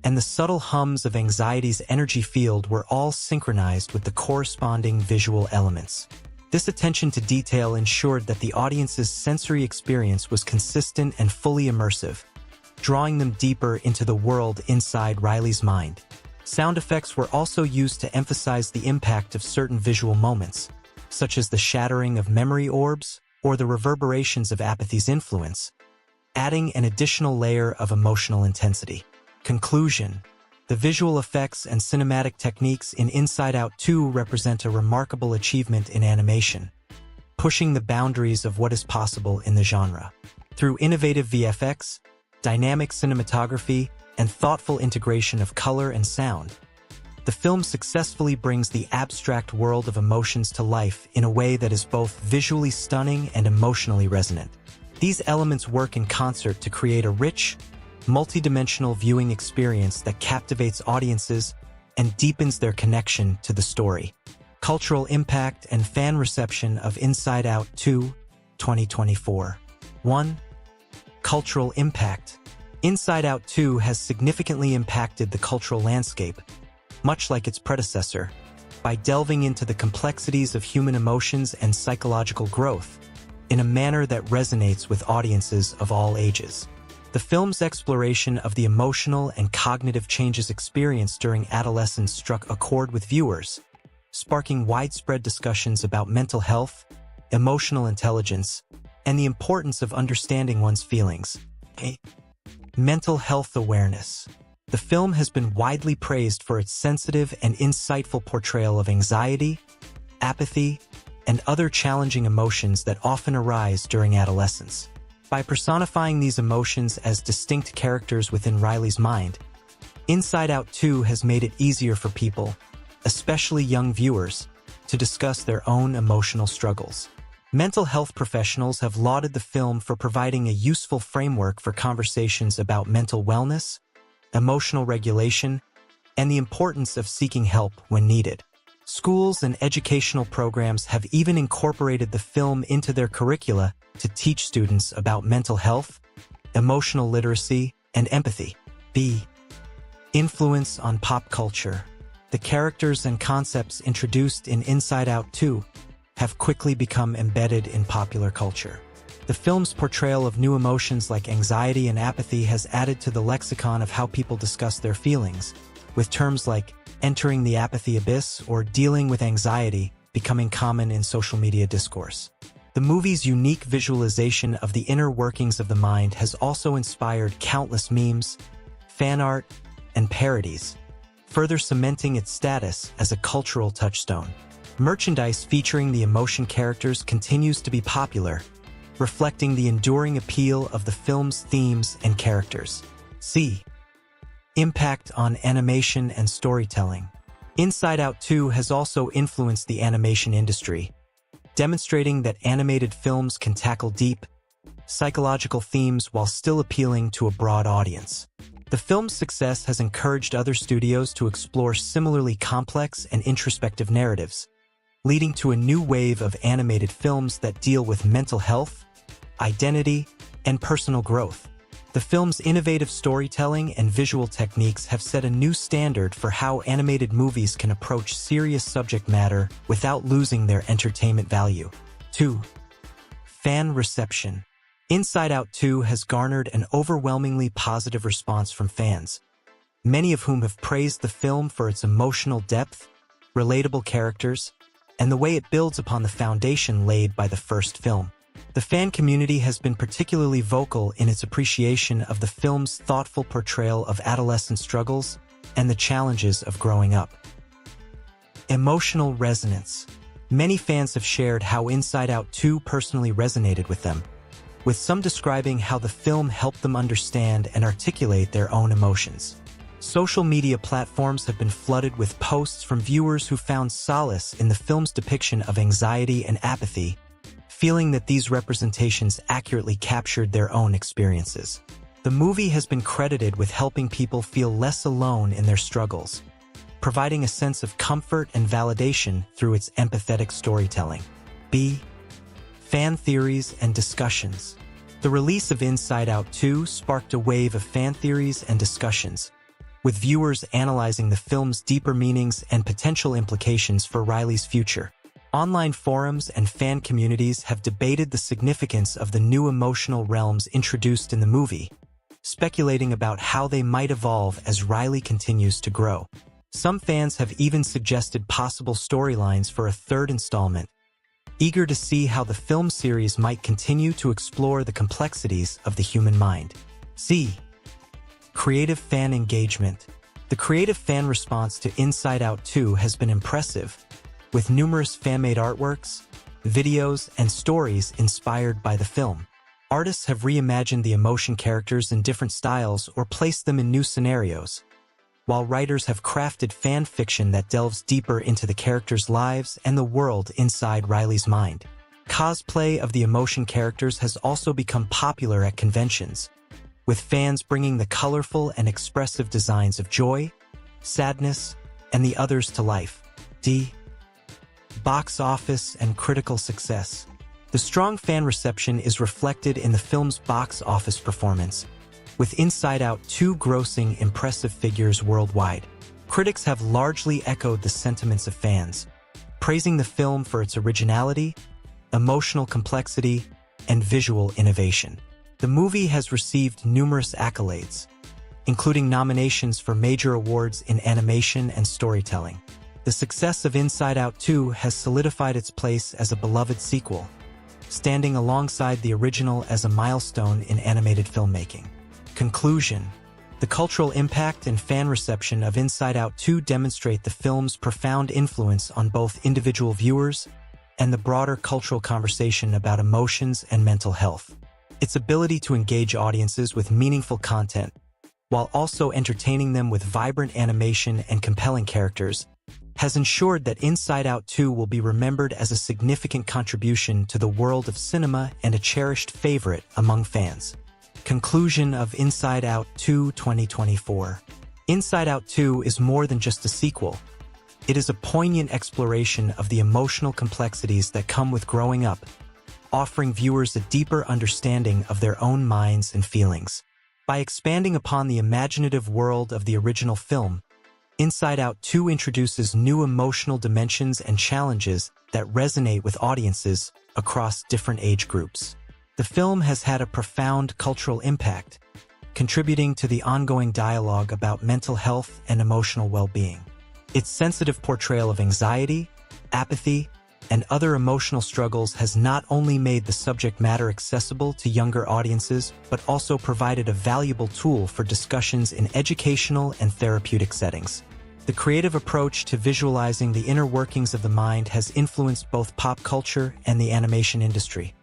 and the subtle hums of anxiety's energy field were all synchronized with the corresponding visual elements. This attention to detail ensured that the audience's sensory experience was consistent and fully immersive, drawing them deeper into the world inside Riley's mind. Sound effects were also used to emphasize the impact of certain visual moments, such as the shattering of memory orbs or the reverberations of apathy's influence, adding an additional layer of emotional intensity. Conclusion: the visual effects and cinematic techniques in Inside Out 2 represent a remarkable achievement in animation, pushing the boundaries of what is possible in the genre. Through innovative VFX, dynamic cinematography, and thoughtful integration of color and sound, the film successfully brings the abstract world of emotions to life in a way that is both visually stunning and emotionally resonant. These elements work in concert to create a rich, multidimensional viewing experience that captivates audiences and deepens their connection to the story. Cultural impact and fan reception of Inside Out 2, 2024. 1. Cultural impact. Inside Out 2 has significantly impacted the cultural landscape, much like its predecessor, by delving into the complexities of human emotions and psychological growth in a manner that resonates with audiences of all ages. The film's exploration of the emotional and cognitive changes experienced during adolescence struck a chord with viewers, sparking widespread discussions about mental health, emotional intelligence, and the importance of understanding one's feelings. Mental health awareness. The film has been widely praised for its sensitive and insightful portrayal of anxiety, apathy, and other challenging emotions that often arise during adolescence. By personifying these emotions as distinct characters within Riley's mind, Inside Out 2 has made it easier for people, especially young viewers, to discuss their own emotional struggles. Mental health professionals have lauded the film for providing a useful framework for conversations about mental wellness, emotional regulation, and the importance of seeking help when needed. Schools and educational programs have even incorporated the film into their curricula to teach students about mental health, emotional literacy, and empathy. B. Influence on pop culture. The characters and concepts introduced in Inside Out 2 have quickly become embedded in popular culture. The film's portrayal of new emotions like anxiety and apathy has added to the lexicon of how people discuss their feelings, with terms like entering the apathy abyss or dealing with anxiety becoming common in social media discourse. The movie's unique visualization of the inner workings of the mind has also inspired countless memes, fan art, and parodies, further cementing its status as a cultural touchstone. Merchandise featuring the emotion characters continues to be popular, reflecting the enduring appeal of the film's themes and characters. C. Impact on animation and storytelling. Inside Out 2 has also influenced the animation industry, demonstrating that animated films can tackle deep, psychological themes while still appealing to a broad audience. The film's success has encouraged other studios to explore similarly complex and introspective narratives, leading to a new wave of animated films that deal with mental health, identity, and personal growth. The film's innovative storytelling and visual techniques have set a new standard for how animated movies can approach serious subject matter without losing their entertainment value. 2. Fan reception. Inside Out 2 has garnered an overwhelmingly positive response from fans, many of whom have praised the film for its emotional depth, relatable characters, and the way it builds upon the foundation laid by the first film. The fan community has been particularly vocal in its appreciation of the film's thoughtful portrayal of adolescent struggles and the challenges of growing up. Emotional resonance. Many fans have shared how Inside Out 2 personally resonated with them, with some describing how the film helped them understand and articulate their own emotions. Social media platforms have been flooded with posts from viewers who found solace in the film's depiction of anxiety and apathy, feeling that these representations accurately captured their own experiences. The movie has been credited with helping people feel less alone in their struggles, providing a sense of comfort and validation through its empathetic storytelling. B. Fan theories and discussions. The release of Inside Out 2 sparked a wave of fan theories and discussions, with viewers analyzing the film's deeper meanings and potential implications for Riley's future. Online forums and fan communities have debated the significance of the new emotional realms introduced in the movie, speculating about how they might evolve as Riley continues to grow. Some fans have even suggested possible storylines for a third installment, eager to see how the film series might continue to explore the complexities of the human mind. C. Creative fan engagement. The creative fan response to Inside Out 2 has been impressive, with numerous fan-made artworks, videos, and stories inspired by the film. Artists have reimagined the emotion characters in different styles or placed them in new scenarios, while writers have crafted fan fiction that delves deeper into the characters' lives and the world inside Riley's mind. Cosplay of the emotion characters has also become popular at conventions, with fans bringing the colorful and expressive designs of joy, sadness, and the others to life. D. Box office and critical success. The strong fan reception is reflected in the film's box office performance, with Inside Out 2 grossing impressive figures worldwide. Critics have largely echoed the sentiments of fans, praising the film for its originality, emotional complexity, and visual innovation. The movie has received numerous accolades, including nominations for major awards in animation and storytelling. The success of Inside Out 2 has solidified its place as a beloved sequel, standing alongside the original as a milestone in animated filmmaking. Conclusion. The cultural impact and fan reception of Inside Out 2 demonstrate the film's profound influence on both individual viewers and the broader cultural conversation about emotions and mental health. Its ability to engage audiences with meaningful content, while also entertaining them with vibrant animation and compelling characters, has ensured that Inside Out 2 will be remembered as a significant contribution to the world of cinema and a cherished favorite among fans. Conclusion of Inside Out 2 2024. Inside Out 2 is more than just a sequel. It is a poignant exploration of the emotional complexities that come with growing up, offering viewers a deeper understanding of their own minds and feelings. By expanding upon the imaginative world of the original film, Inside Out 2 introduces new emotional dimensions and challenges that resonate with audiences across different age groups. The film has had a profound cultural impact, contributing to the ongoing dialogue about mental health and emotional well-being. Its sensitive portrayal of anxiety, apathy, and other emotional struggles has not only made the subject matter accessible to younger audiences, but also provided a valuable tool for discussions in educational and therapeutic settings. The creative approach to visualizing the inner workings of the mind has influenced both pop culture and the animation industry,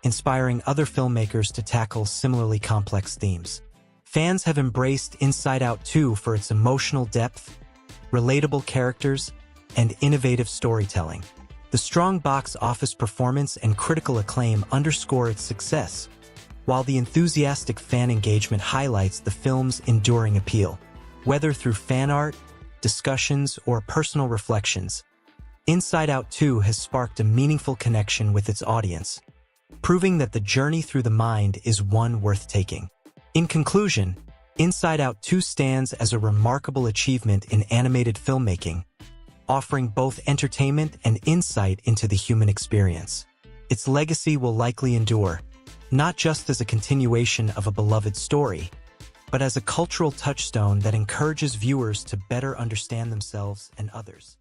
inspiring other filmmakers to tackle similarly complex themes. Fans have embraced Inside Out 2 for its emotional depth, relatable characters, and innovative storytelling. The strong box office performance and critical acclaim underscore its success, while the enthusiastic fan engagement highlights the film's enduring appeal. Whether through fan art, discussions, or personal reflections, Inside Out 2 has sparked a meaningful connection with its audience, proving that the journey through the mind is one worth taking. In conclusion, Inside Out 2 stands as a remarkable achievement in animated filmmaking, offering both entertainment and insight into the human experience. Its legacy will likely endure, not just as a continuation of a beloved story, but as a cultural touchstone that encourages viewers to better understand themselves and others.